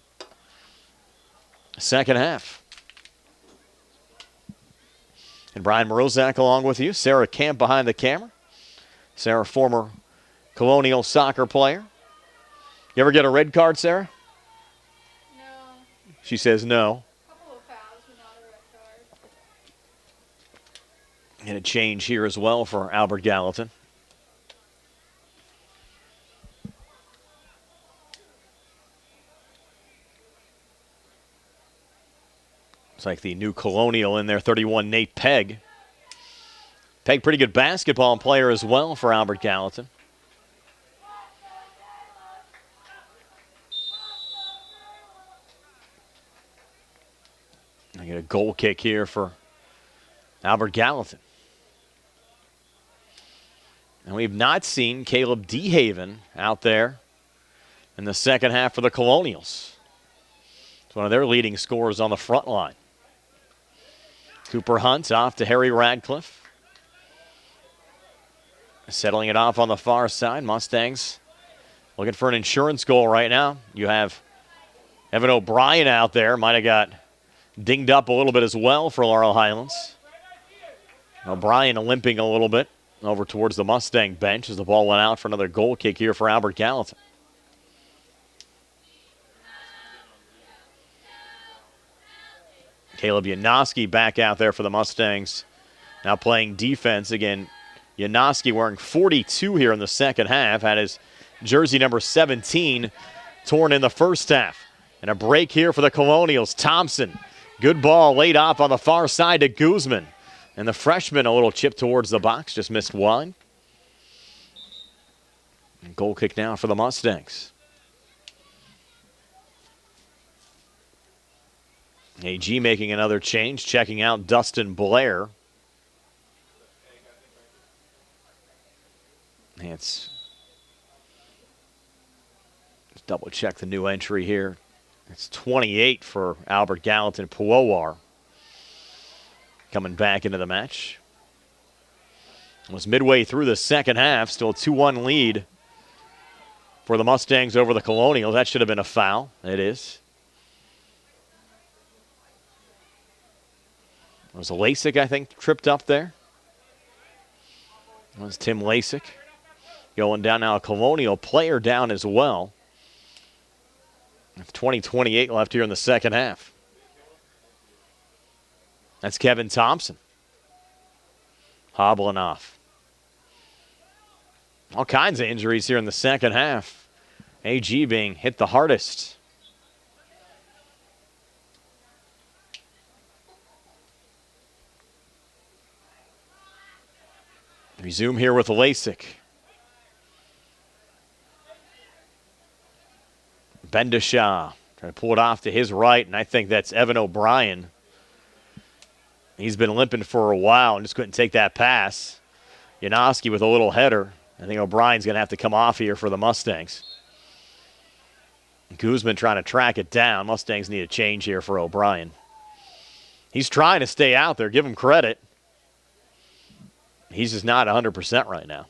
second half. And Brian Morozak along with you. Sarah Camp behind the camera. Sarah, former Colonial soccer player. You ever get a red card, Sarah? No. She says no. And a change here as well for Albert Gallatin. Looks like the new Colonial in there, 31, Nate Pegg. Pegg, pretty good basketball player as well for Albert Gallatin. I get a goal kick here for Albert Gallatin. And we've not seen Caleb DeHaven out there in the second half for the Colonials. It's one of their leading scorers on the front line. Cooper Hunt off to Harry Radcliffe. Settling it off on the far side. Mustangs looking for an insurance goal right now. You have Evan O'Brien out there. Might have got dinged up a little bit as well for Laurel Highlands. O'Brien limping a little bit over towards the Mustang bench as the ball went out for another goal kick here for Albert Gallatin. Caleb Yanoski back out there for the Mustangs. Now playing defense again. Yanoski wearing 42 here in the second half. Had his jersey number 17 torn in the first half. And a break here for the Colonials. Thompson. Good ball laid off on the far side to Guzman. And the freshman a little chip towards the box. Just missed one. And goal kick now for the Mustangs. AG making another change. Checking out Dustin Blair. Let's double check the new entry here. It's 28 for Albert Gallatin. Puowar coming back into the match. It was midway through the second half. Still a 2-1 lead for the Mustangs over the Colonials. That should have been a foul. It is. It was Lasik, I think, tripped up there. It was Tim Lasik. Going down now, a Colonial player down as well. 20:28 left here in the second half. That's Kevin Thompson. Hobbling off. All kinds of injuries here in the second half. AG being hit the hardest. Resume here with Lasik. Bendishaw trying to pull it off to his right, and I think that's Evan O'Brien. He's been limping for a while and just couldn't take that pass. Yanoski with a little header. I think O'Brien's going to have to come off here for the Mustangs. Guzman trying to track it down. Mustangs need a change here for O'Brien. He's trying to stay out there. Give him credit. He's just not 100% right now.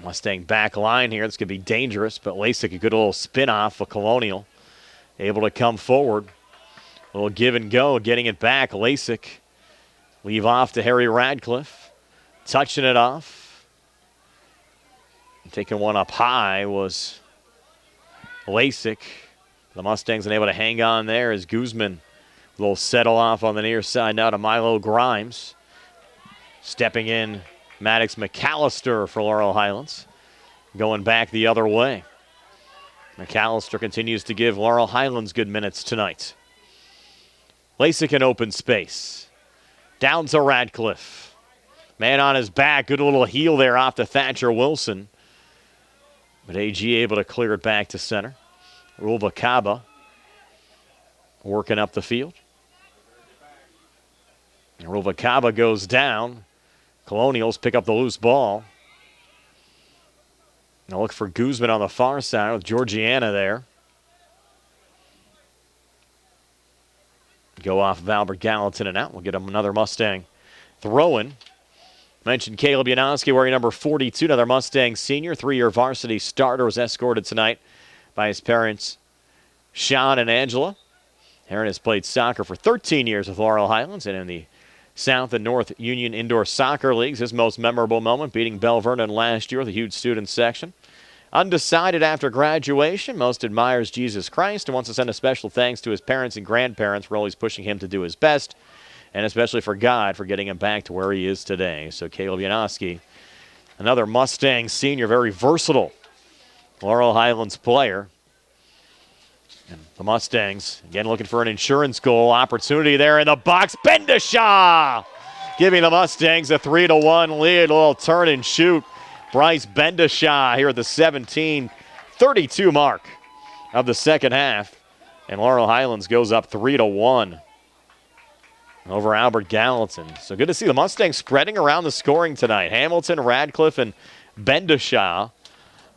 Mustang back line here. This could be dangerous, but Lasik, a good little spin off for Colonial. Able to come forward. A little give and go, getting it back. Lasik leave off to Harry Radcliffe. Touching it off. Taking one up high was Lasik. The Mustangs unable to hang on there as Guzman a little settle off on the near side now to Milo Grimes. Stepping in, Maddox McAllister for Laurel Highlands. Going back the other way. McAllister continues to give Laurel Highlands good minutes tonight. Lasik in open space. Down to Radcliffe. Man on his back. Good little heel there off to Thatcher Wilson. But AG able to clear it back to center. Ruvalcaba working up the field. And Ruvalcaba goes down. Colonials pick up the loose ball. Now look for Guzman on the far side with Georgiana there. Go off of Albert Gallatin and out. We'll get him another Mustang throw-in. Mentioned Caleb Yanowski wearing number 42, another Mustang senior. 3-year varsity starter, was escorted tonight by his parents, Sean and Angela. Aaron has played soccer for 13 years with Laurel Highlands and in the South and North Union Indoor Soccer Leagues. His most memorable moment, beating Bell Vernon last year with a huge student section. Undecided after graduation, most admires Jesus Christ and wants to send a special thanks to his parents and grandparents for always pushing him to do his best, and especially for God for getting him back to where he is today. So Caleb Yanowski, another Mustang senior, very versatile Laurel Highlands player. And the Mustangs, again, looking for an insurance goal. Opportunity there in the box. Bendishaw giving the Mustangs a 3-1 lead. A little turn and shoot. Bryce Bendishaw here at the 17:32 mark of the second half. And Laurel Highlands goes up 3-1 over Albert Gallatin. So good to see the Mustangs spreading around the scoring tonight. Hamilton, Radcliffe, and Bendishaw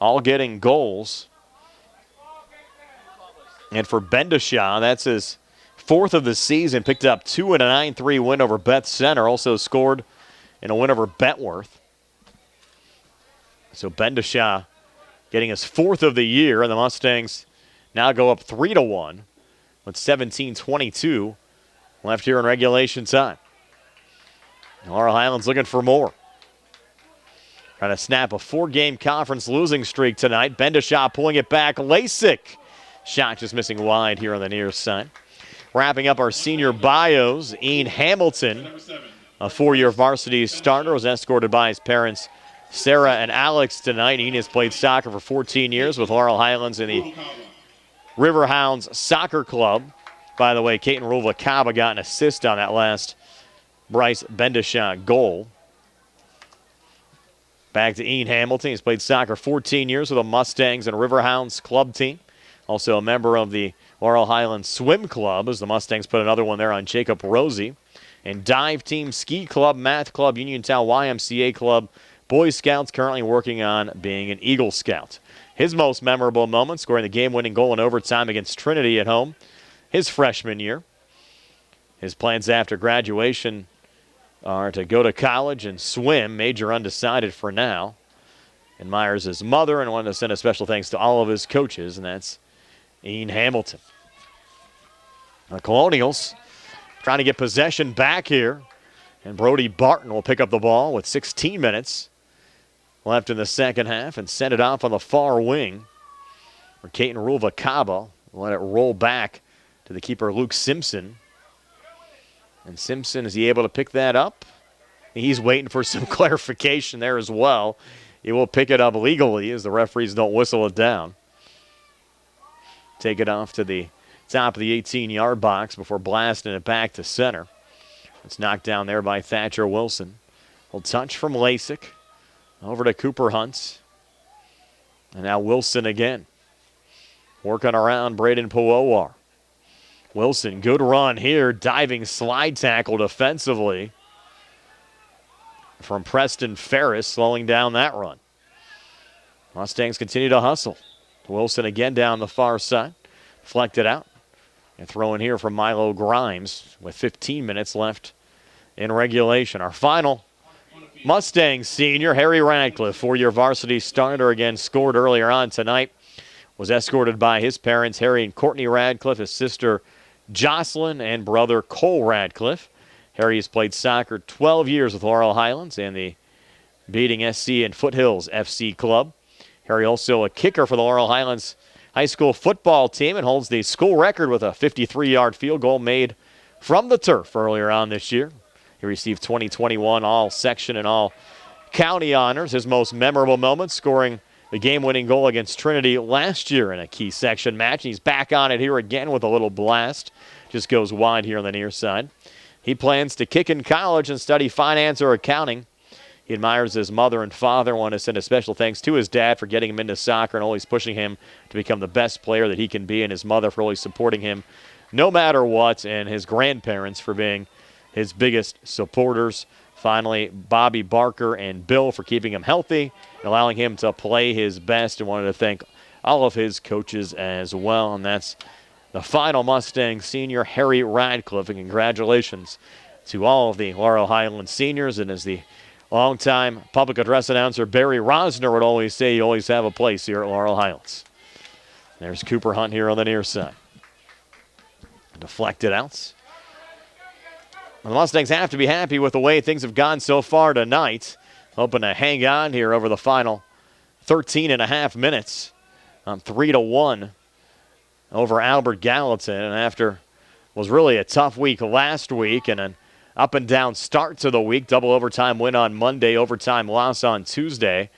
all getting goals. And for Bendishaw, that's his 4th of the season. Picked up 2 in a 9-3 win over Beth Center. Also scored in a win over Bentworth. So Bendishaw getting his 4th of the year. And the Mustangs now go up 3-1 with 17:22 left here in regulation time. Laurel Highlands looking for more. Trying to snap a 4-game conference losing streak tonight. Bendishaw pulling it back. Lasik. Shot just missing wide here on the near side. Wrapping up our senior bios, Ian Hamilton, a 4-year varsity starter, was escorted by his parents, Sarah and Alex, tonight. Ian has played soccer for 14 years with Laurel Highlands in the Riverhounds Soccer Club. By the way, Caton Ruvalcaba got an assist on that last Bryce Bendishaw goal. Back to Ian Hamilton. He's played soccer 14 years with the Mustangs and Riverhounds club team. Also a member of the Laurel Highlands Swim Club, as the Mustangs put another one there on Jacob Rosie. And Dive Team Ski Club, Math Club, Uniontown YMCA Club, Boy Scouts, currently working on being an Eagle Scout. His most memorable moment, scoring the game-winning goal in overtime against Trinity at home his freshman year. His plans after graduation are to go to college and swim, major undecided for now. Admires his mother and wanted to send a special thanks to all of his coaches, and that's Ian Hamilton. The Colonials trying to get possession back here, and Brody Barton will pick up the ball with 16 minutes left in the second half and send it off on the far wing for Caton Ruvalcaba. Let it roll back to the keeper, Luke Simpson. And Simpson, is he able to pick that up? He's waiting for some clarification there as well. He will pick it up legally as the referees don't whistle it down. Take it off to the top of the 18-yard box before blasting it back to center. It's knocked down there by Thatcher Wilson. Well, touch from Lasik. Over to Cooper Hunt. And now Wilson again. Working around Braden Powowar. Wilson, good run here. Diving slide tackle defensively from Preston Ferris, slowing down that run. Mustangs continue to hustle. Wilson again down the far side. Deflected out. And throw in here from Milo Grimes with 15 minutes left in regulation. Our final Mustang senior, Harry Radcliffe, 4-year varsity starter, again scored earlier on tonight. Was escorted by his parents, Harry and Courtney Radcliffe, his sister Jocelyn, and brother Cole Radcliffe. Harry has played soccer 12 years with Laurel Highlands and the Beating SC and Foothills FC Club. Harry also a kicker for the Laurel Highlands high school football team and holds the school record with a 53-yard field goal made from the turf earlier on this year. He received 2021 All-Section and All-County honors. His most memorable moment, scoring the game-winning goal against Trinity last year in a key section match. He's back on it here again with a little blast. Just goes wide here on the near side. He plans to kick in college and study finance or accounting. He admires his mother and father. Want to send a special thanks to his dad for getting him into soccer and always pushing him to become the best player that he can be, and his mother for always supporting him no matter what, and his grandparents for being his biggest supporters. Finally, Bobby Barker and Bill for keeping him healthy and allowing him to play his best, and wanted to thank all of his coaches as well. And that's the final Mustang senior, Harry Radcliffe, and congratulations to all of the Laurel Highlands seniors. And as the longtime public address announcer Barry Rosner would always say, you always have a place here at Laurel Highlands. There's Cooper Hunt here on the near side. Deflected out. The Mustangs have to be happy with the way things have gone so far tonight. Hoping to hang on here over the final 13 and a half minutes. 3-1 over Albert Gallatin. And after was really a tough week last week and an up and down start to the week. Double overtime win on Monday, overtime loss on Tuesday.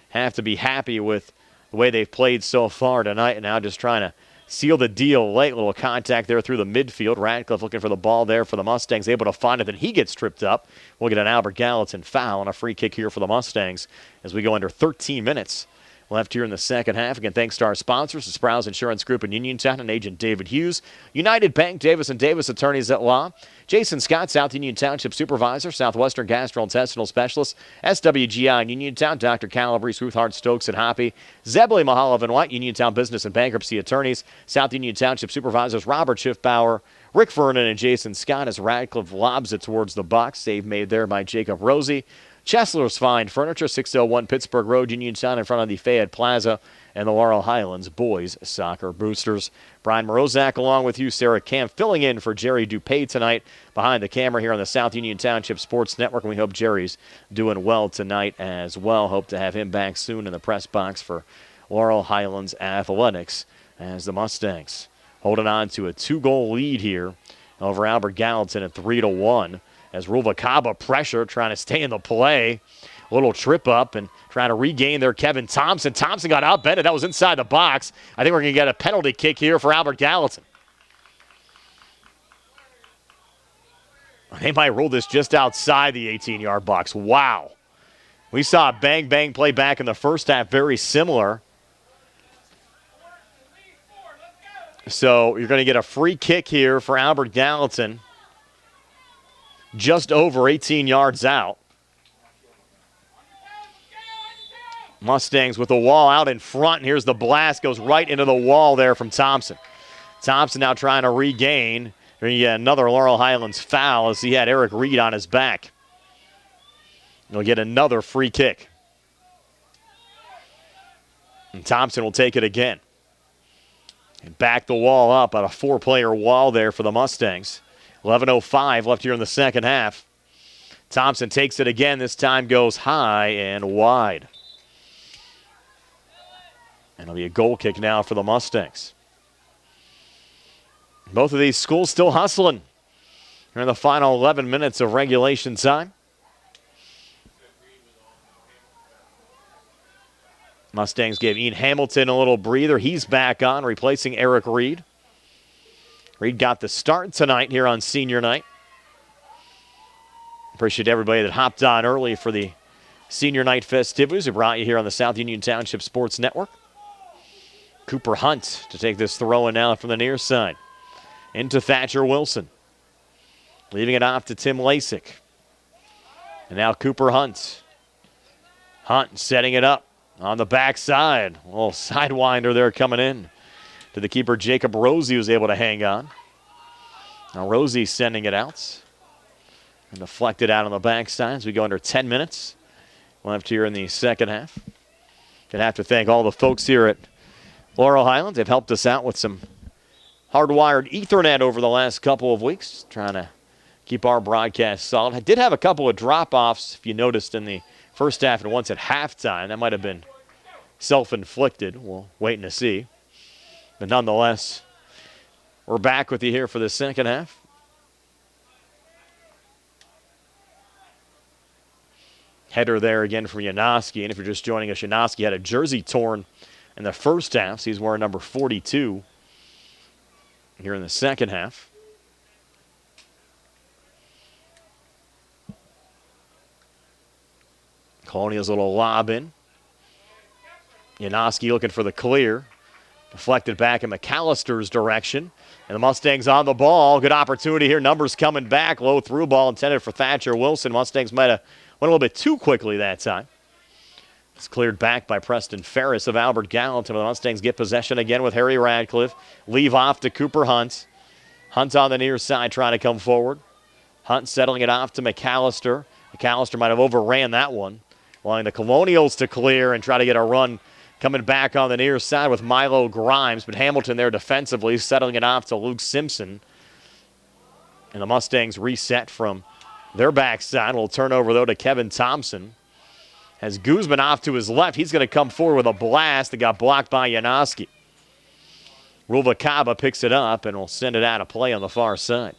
Have to be happy with the way they've played so far tonight, and now just trying to seal the deal late. Little contact there through the midfield. Radcliffe looking for the ball there for the Mustangs, able to find it. Then he gets tripped up. We'll get an Albert Gallatin foul and a free kick here for the Mustangs as we go under 13 minutes left here in the second half. Again, thanks to our sponsors, the Sprouse Insurance Group in Uniontown and Agent David Hughes, United Bank, Davis & Davis Attorneys at Law, Jason Scott, South Union Township Supervisor, Southwestern Gastrointestinal Specialist, SWGI in Uniontown, Dr. Calabrese, Ruthard Stokes and Hoppy, Zebley Mahalav and White, Uniontown Business and Bankruptcy Attorneys, South Union Township Supervisors, Robert Schiffbauer, Rick Vernon and Jason Scott as Radcliffe lobs it towards the box. Save made there by Jacob Rosie. Chesler's Fine Furniture, 601 Pittsburgh Road, Uniontown, in front of the Fayette Plaza, and the Laurel Highlands Boys Soccer Boosters. Brian Morozak along with you, Sarah Camp, filling in for Jerry Dupay tonight behind the camera here on the South Union Township Sports Network, and we hope Jerry's doing well tonight as well. Hope to have him back soon in the press box for Laurel Highlands Athletics as the Mustangs holding on to a 2-goal lead here over Albert Gallatin at 3-1. As Ruvalcaba pressure, trying to stay in the play. A little trip up and trying to regain there, Kevin Thompson. Thompson got outbended. That was inside the box. I think we're going to get a penalty kick here for Albert Gallatin. They might rule this just outside the 18-yard box. Wow. We saw a bang-bang play back in the first half, very similar. So you're going to get a free kick here for Albert Gallatin. Just over 18 yards out. Mustangs with the wall out in front. And here's the blast. Goes right into the wall there from Thompson. Thompson now trying to regain. Here you get another Laurel Highlands foul as he had Eric Reid on his back. He'll get another free kick. And Thompson will take it again. And back the wall up on a 4-player wall there for the Mustangs. 11:05 left here in the second half. Thompson takes it again. This time goes high and wide. And it'll be a goal kick now for the Mustangs. Both of these schools still hustling. We're in the final 11 minutes of regulation time. Mustangs gave Ian Hamilton a little breather. He's back on, replacing Eric Reid. Reid got the start tonight here on senior night. Appreciate everybody that hopped on early for the senior night festivities. We brought you here on the South Union Township Sports Network. Cooper Hunt to take this throw in now from the near side. Into Thatcher Wilson. Leaving it off to Tim Lasik. And now Cooper Hunt. Hunt setting it up on the backside. A little sidewinder there coming in to the keeper, Jacob Rosie, was able to hang on. Now Rosie sending it out. And deflected out on the backside as we go under 10 minutes left here in the second half. Gonna have to thank all the folks here at Laurel Highlands. They've helped us out with some hardwired Ethernet over the last couple of weeks, trying to keep our broadcast solid. I did have a couple of drop-offs, if you noticed, in the first half and once at halftime. That might have been self-inflicted. We'll wait and see. But nonetheless, we're back with you here for the second half. Header there again from Janoski. And if you're just joining us, Janoski had a jersey torn in the first half, so he's wearing number 42 here in the second half. Colonial's little lob in. Janoski looking for the clear. Deflected back in McAllister's direction. And the Mustangs on the ball. Good opportunity here. Numbers coming back. Low through ball intended for Thatcher Wilson. Mustangs might have went a little bit too quickly that time. It's cleared back by Preston Ferris of Albert Gallatin. The Mustangs get possession again with Harry Radcliffe. Leave off to Cooper Hunt. Hunt on the near side trying to come forward. Hunt settling it off to McAllister. McAllister might have overran that one. Allowing the Colonials to clear and try to get a run coming back on the near side with Milo Grimes. But Hamilton there defensively settling it off to Luke Simpson. And the Mustangs reset from their backside. A little turnover, though, to Kevin Thompson. Has Guzman off to his left. He's going to come forward with a blast that got blocked by Janoski. Ruvalcaba picks it up and will send it out of play on the far side.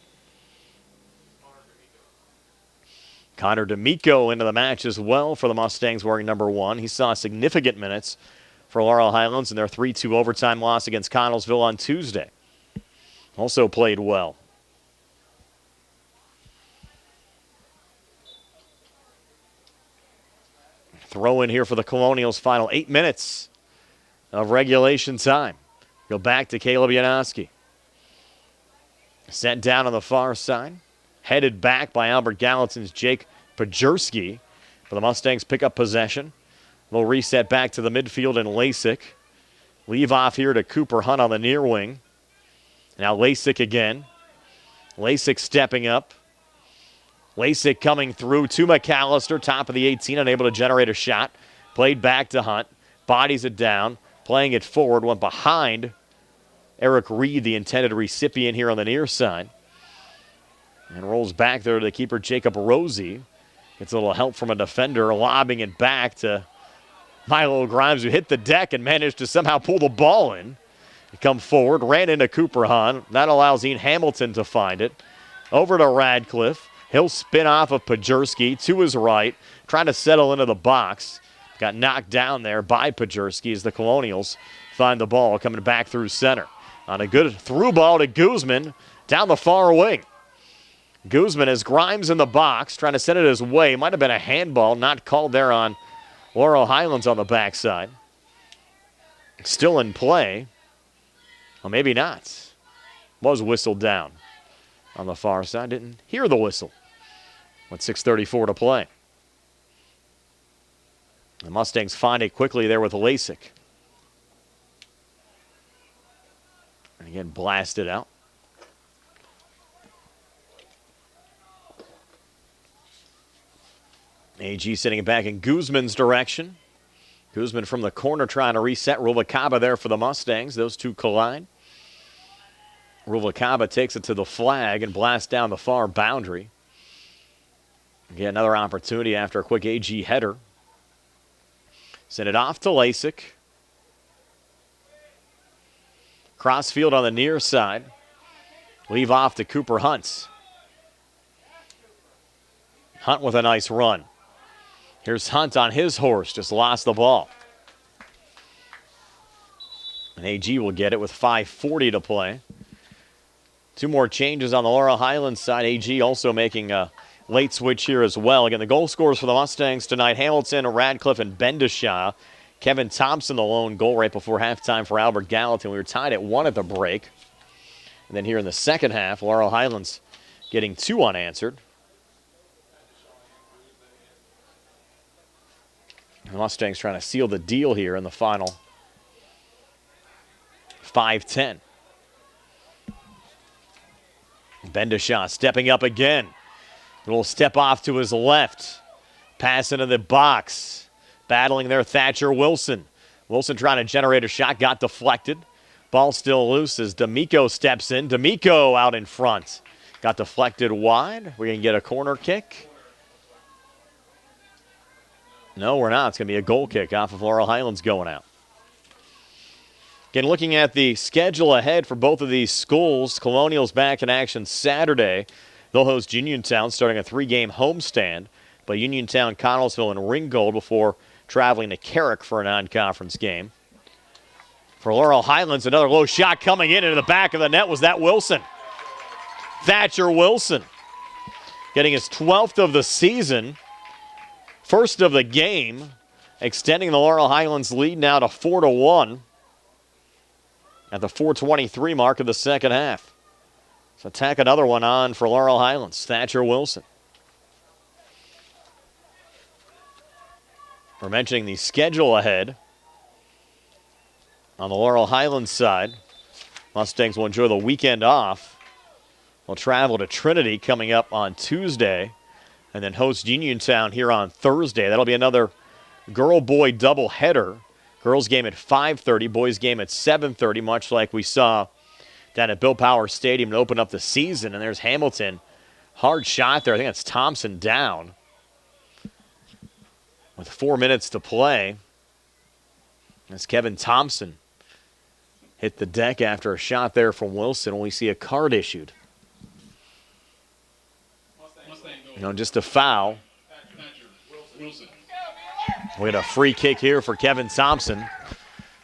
Connor D'Amico into the match as well for the Mustangs wearing number 1. He saw significant minutes for Laurel Highlands in their 3-2 overtime loss against Connellsville on Tuesday. Also played well. Throw in here for the Colonials' final 8 minutes of regulation time. Go back to Caleb Janoski. Sent down on the far side. Headed back by Albert Gallatin's Jake Pajerski. But the Mustangs pick up possession. They'll reset back to the midfield in Lasik. Leave off here to Cooper Hunt on the near wing. Now Lasik again. Lasik stepping up. Lasik coming through to McAllister, top of the 18, unable to generate a shot. Played back to Hunt. Bodies it down. Playing it forward. Went behind Eric Reid, the intended recipient here on the near side. And rolls back there to the keeper, Jacob Rosie. Gets a little help from a defender, lobbing it back to Milo Grimes, who hit the deck and managed to somehow pull the ball in. He come forward, ran into Cooper Hunt. That allows Ian Hamilton to find it. Over to Radcliffe. He'll spin off of Pajerski to his right, trying to settle into the box. Got knocked down there by Pajerski as the Colonials find the ball coming back through center. On a good through ball to Guzman down the far wing. Guzman has Grimes in the box, trying to send it his way. Might have been a handball, not called there on Laurel Highlands on the backside. Still in play. Well, maybe not. Was whistled down on the far side. Didn't hear the whistle. With 6:34 to play. The Mustangs find it quickly there with Lasik. And again, blasted out. AG sending it back in Guzman's direction. Guzman from the corner trying to reset. Ruvalcaba there for the Mustangs. Those two collide. Ruvalcaba takes it to the flag and blasts down the far boundary. Again, another opportunity after a quick AG header. Send it off to Lasik. Crossfield on the near side. Leave off to Cooper Hunt. Hunt with a nice run. Here's Hunt on his horse, just lost the ball. And AG will get it with 5:40 to play. Two more changes on the Laurel Highlands side. AG also making a late switch here as well. Again, the goal scorers for the Mustangs tonight, Hamilton, Radcliffe, and Bendishaw. Kevin Thompson, the lone goal right before halftime for Albert Gallatin. We were tied at 1 at the break. And then here in the second half, Laurel Highlands getting 2 unanswered. The Mustangs trying to seal the deal here in the final 5:10. Bendishaw stepping up again. A little step off to his left. Pass into the box. Battling there, Thatcher Wilson. Wilson trying to generate a shot, got deflected. Ball still loose as D'Amico steps in. D'Amico out in front. Got deflected wide. We're going to get a corner kick. No, we're not. It's going to be a goal kick off of Laurel Highlands going out. Again, looking at the schedule ahead for both of these schools, Colonials back in action Saturday. They'll host Uniontown starting a 3-game homestand. by Uniontown, Connellsville, and Ringgold before traveling to Carrick for a non-conference game. For Laurel Highlands, another low shot coming in into the back of the net. Was that Wilson? Thatcher Wilson getting his 12th of the season, first of the game, extending the Laurel Highlands lead now to 4-1 at the 4:23 mark of the second half. So tack another one on for Laurel Highlands, Thatcher Wilson. We're mentioning the schedule ahead. On the Laurel Highlands side, Mustangs will enjoy the weekend off. They'll travel to Trinity coming up on Tuesday and then host Uniontown here on Thursday. That'll be another girl-boy doubleheader. Girls game at 5:30, boys game at 7:30, much like we saw down at Bill Power Stadium to open up the season. And there's Hamilton. Hard shot there. I think that's Thompson down with 4 minutes to play. As Kevin Thompson hit the deck after a shot there from Wilson. We see a card issued. Just a foul. We had a free kick here for Kevin Thompson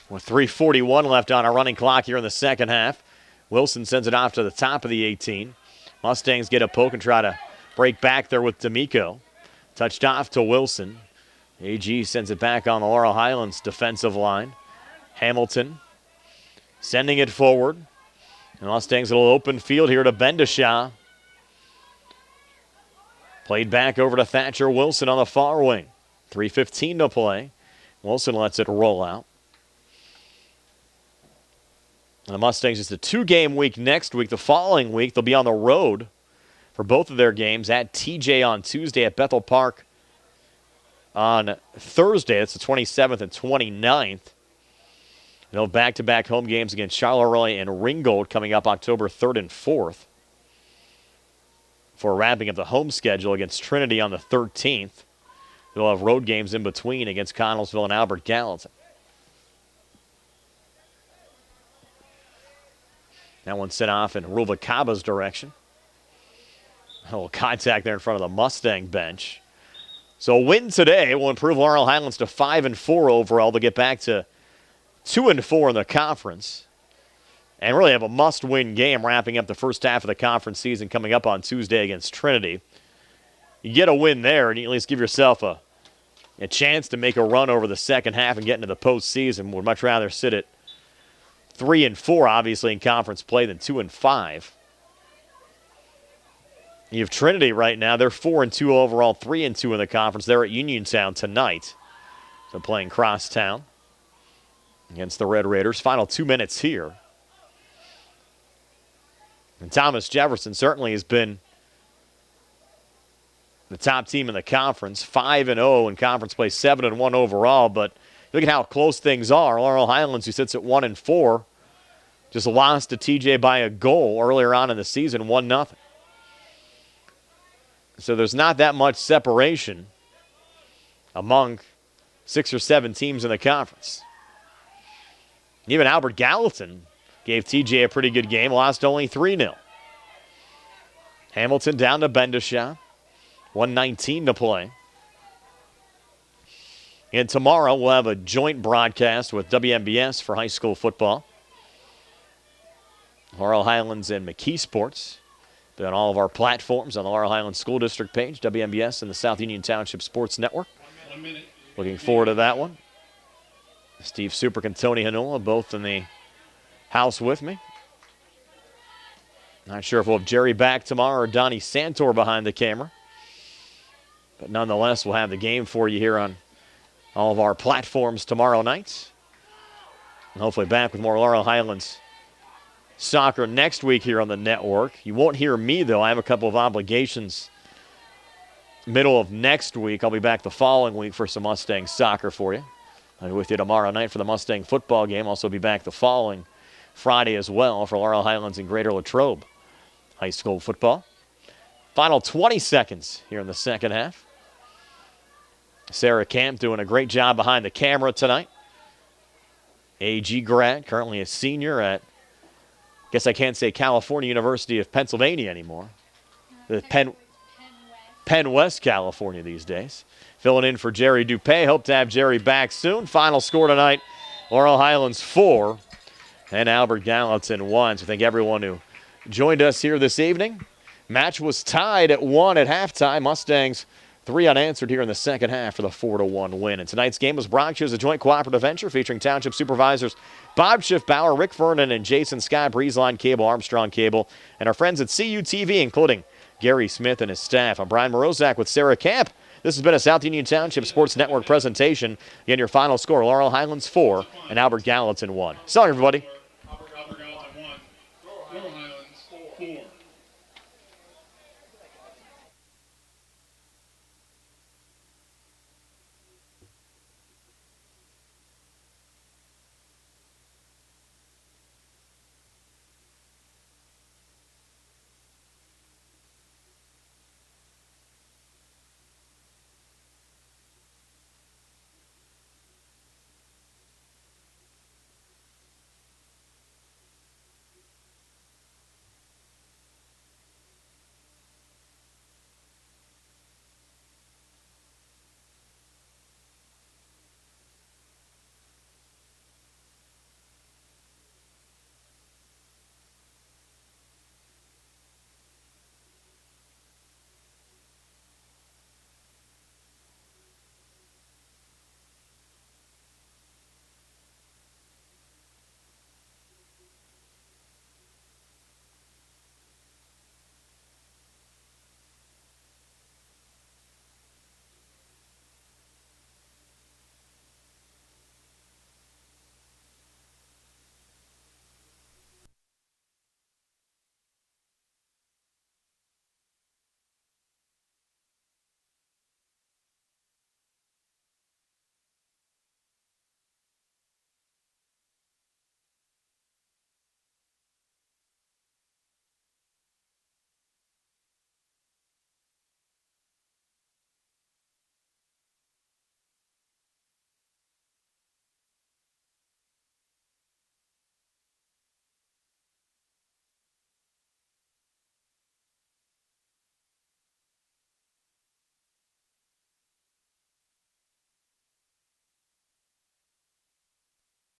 with 3:41 left on our running clock here in the second half. Wilson sends it off to the top of the 18. Mustangs get a poke and try to break back there with D'Amico. Touched off to Wilson. AG sends it back on the Laurel Highlands defensive line. Hamilton sending it forward. And Mustangs a little open field here to Bendishaw. Played back over to Thatcher Wilson on the far wing. 3:15 to play. Wilson lets it roll out. And the Mustangs, just a 2-game week next week. The following week, they'll be on the road for both of their games at TJ on Tuesday, at Bethel Park on Thursday. That's the 27th and 29th. They'll have back-to-back home games against Charleroi and Ringgold coming up October 3rd and 4th. For wrapping up the home schedule against Trinity on the 13th. They'll have road games in between against Connellsville and Albert Gallatin. That one sent off in Ruvalcaba's direction. A little contact there in front of the Mustang bench. So a win today will improve Laurel Highlands to 5-4 overall to get back to 2-4 in the conference. And really have a must-win game wrapping up the first half of the conference season coming up on Tuesday against Trinity. You get a win there, and you at least give yourself a chance to make a run over the second half and get into the postseason. Would much rather sit at 3-4, obviously, in conference play than 2-5. You have Trinity right now. They're 4-2 overall, 3-2 in the conference. They're at Uniontown tonight. So playing crosstown against the Red Raiders. Final 2 minutes here. And Thomas Jefferson certainly has been the top team in the conference. 5-0 in conference play, 7-1 overall. But look at how close things are. Laurel Highlands, who sits at 1-4, just lost to TJ by a goal earlier on in the season, 1-0. So there's not that much separation among 6 or 7 teams in the conference. Even Albert Gallatin gave TJ a pretty good game, lost only 3-0. Hamilton down to Bendishaw. 1:19 to play. And tomorrow we'll have a joint broadcast with WMBS for high school football. Laurel Highlands and McKee Sports. Be on all of our platforms on the Laurel Highlands School District page, WMBS and the South Union Township Sports Network. Looking forward to that one. Steve Superick and Tony Hanola both in the house with me. Not sure if we'll have Jerry back tomorrow or Donnie Santor behind the camera. But nonetheless, we'll have the game for you here on all of our platforms tomorrow night. And hopefully back with more Laurel Highlands soccer next week here on the network. You won't hear me, though. I have a couple of obligations middle of next week. I'll be back the following week for some Mustang soccer for you. I'll be with you tomorrow night for the Mustang football game. Also be back the following Friday as well for Laurel Highlands and Greater Latrobe high school football. Final 20 seconds here in the second half. Sarah Camp doing a great job behind the camera tonight. AG grad, currently a senior at, guess I can't say California University of Pennsylvania anymore. The Penn Penn West, California these days. Filling in for Jerry Dupay. Hope to have Jerry back soon. Final score tonight, Laurel Highlands 4 and Albert Gallatin 1. So thank everyone who joined us here this evening. Match was tied at 1 at halftime. Mustangs 3 unanswered here in the second half for the 4-1 win. And tonight's game was brought to you as a joint cooperative venture featuring Township Supervisors Bob Schiffbauer, Rick Vernon, and Jason Sky, Breezeline Cable, Armstrong Cable, and our friends at CUTV, including Gary Smith and his staff. I'm Brian Morozak with Sarah Camp. This has been a South Union Township Sports Network presentation. Again, your final score, Laurel Highlands 4 and Albert Gallatin 1. So long, everybody.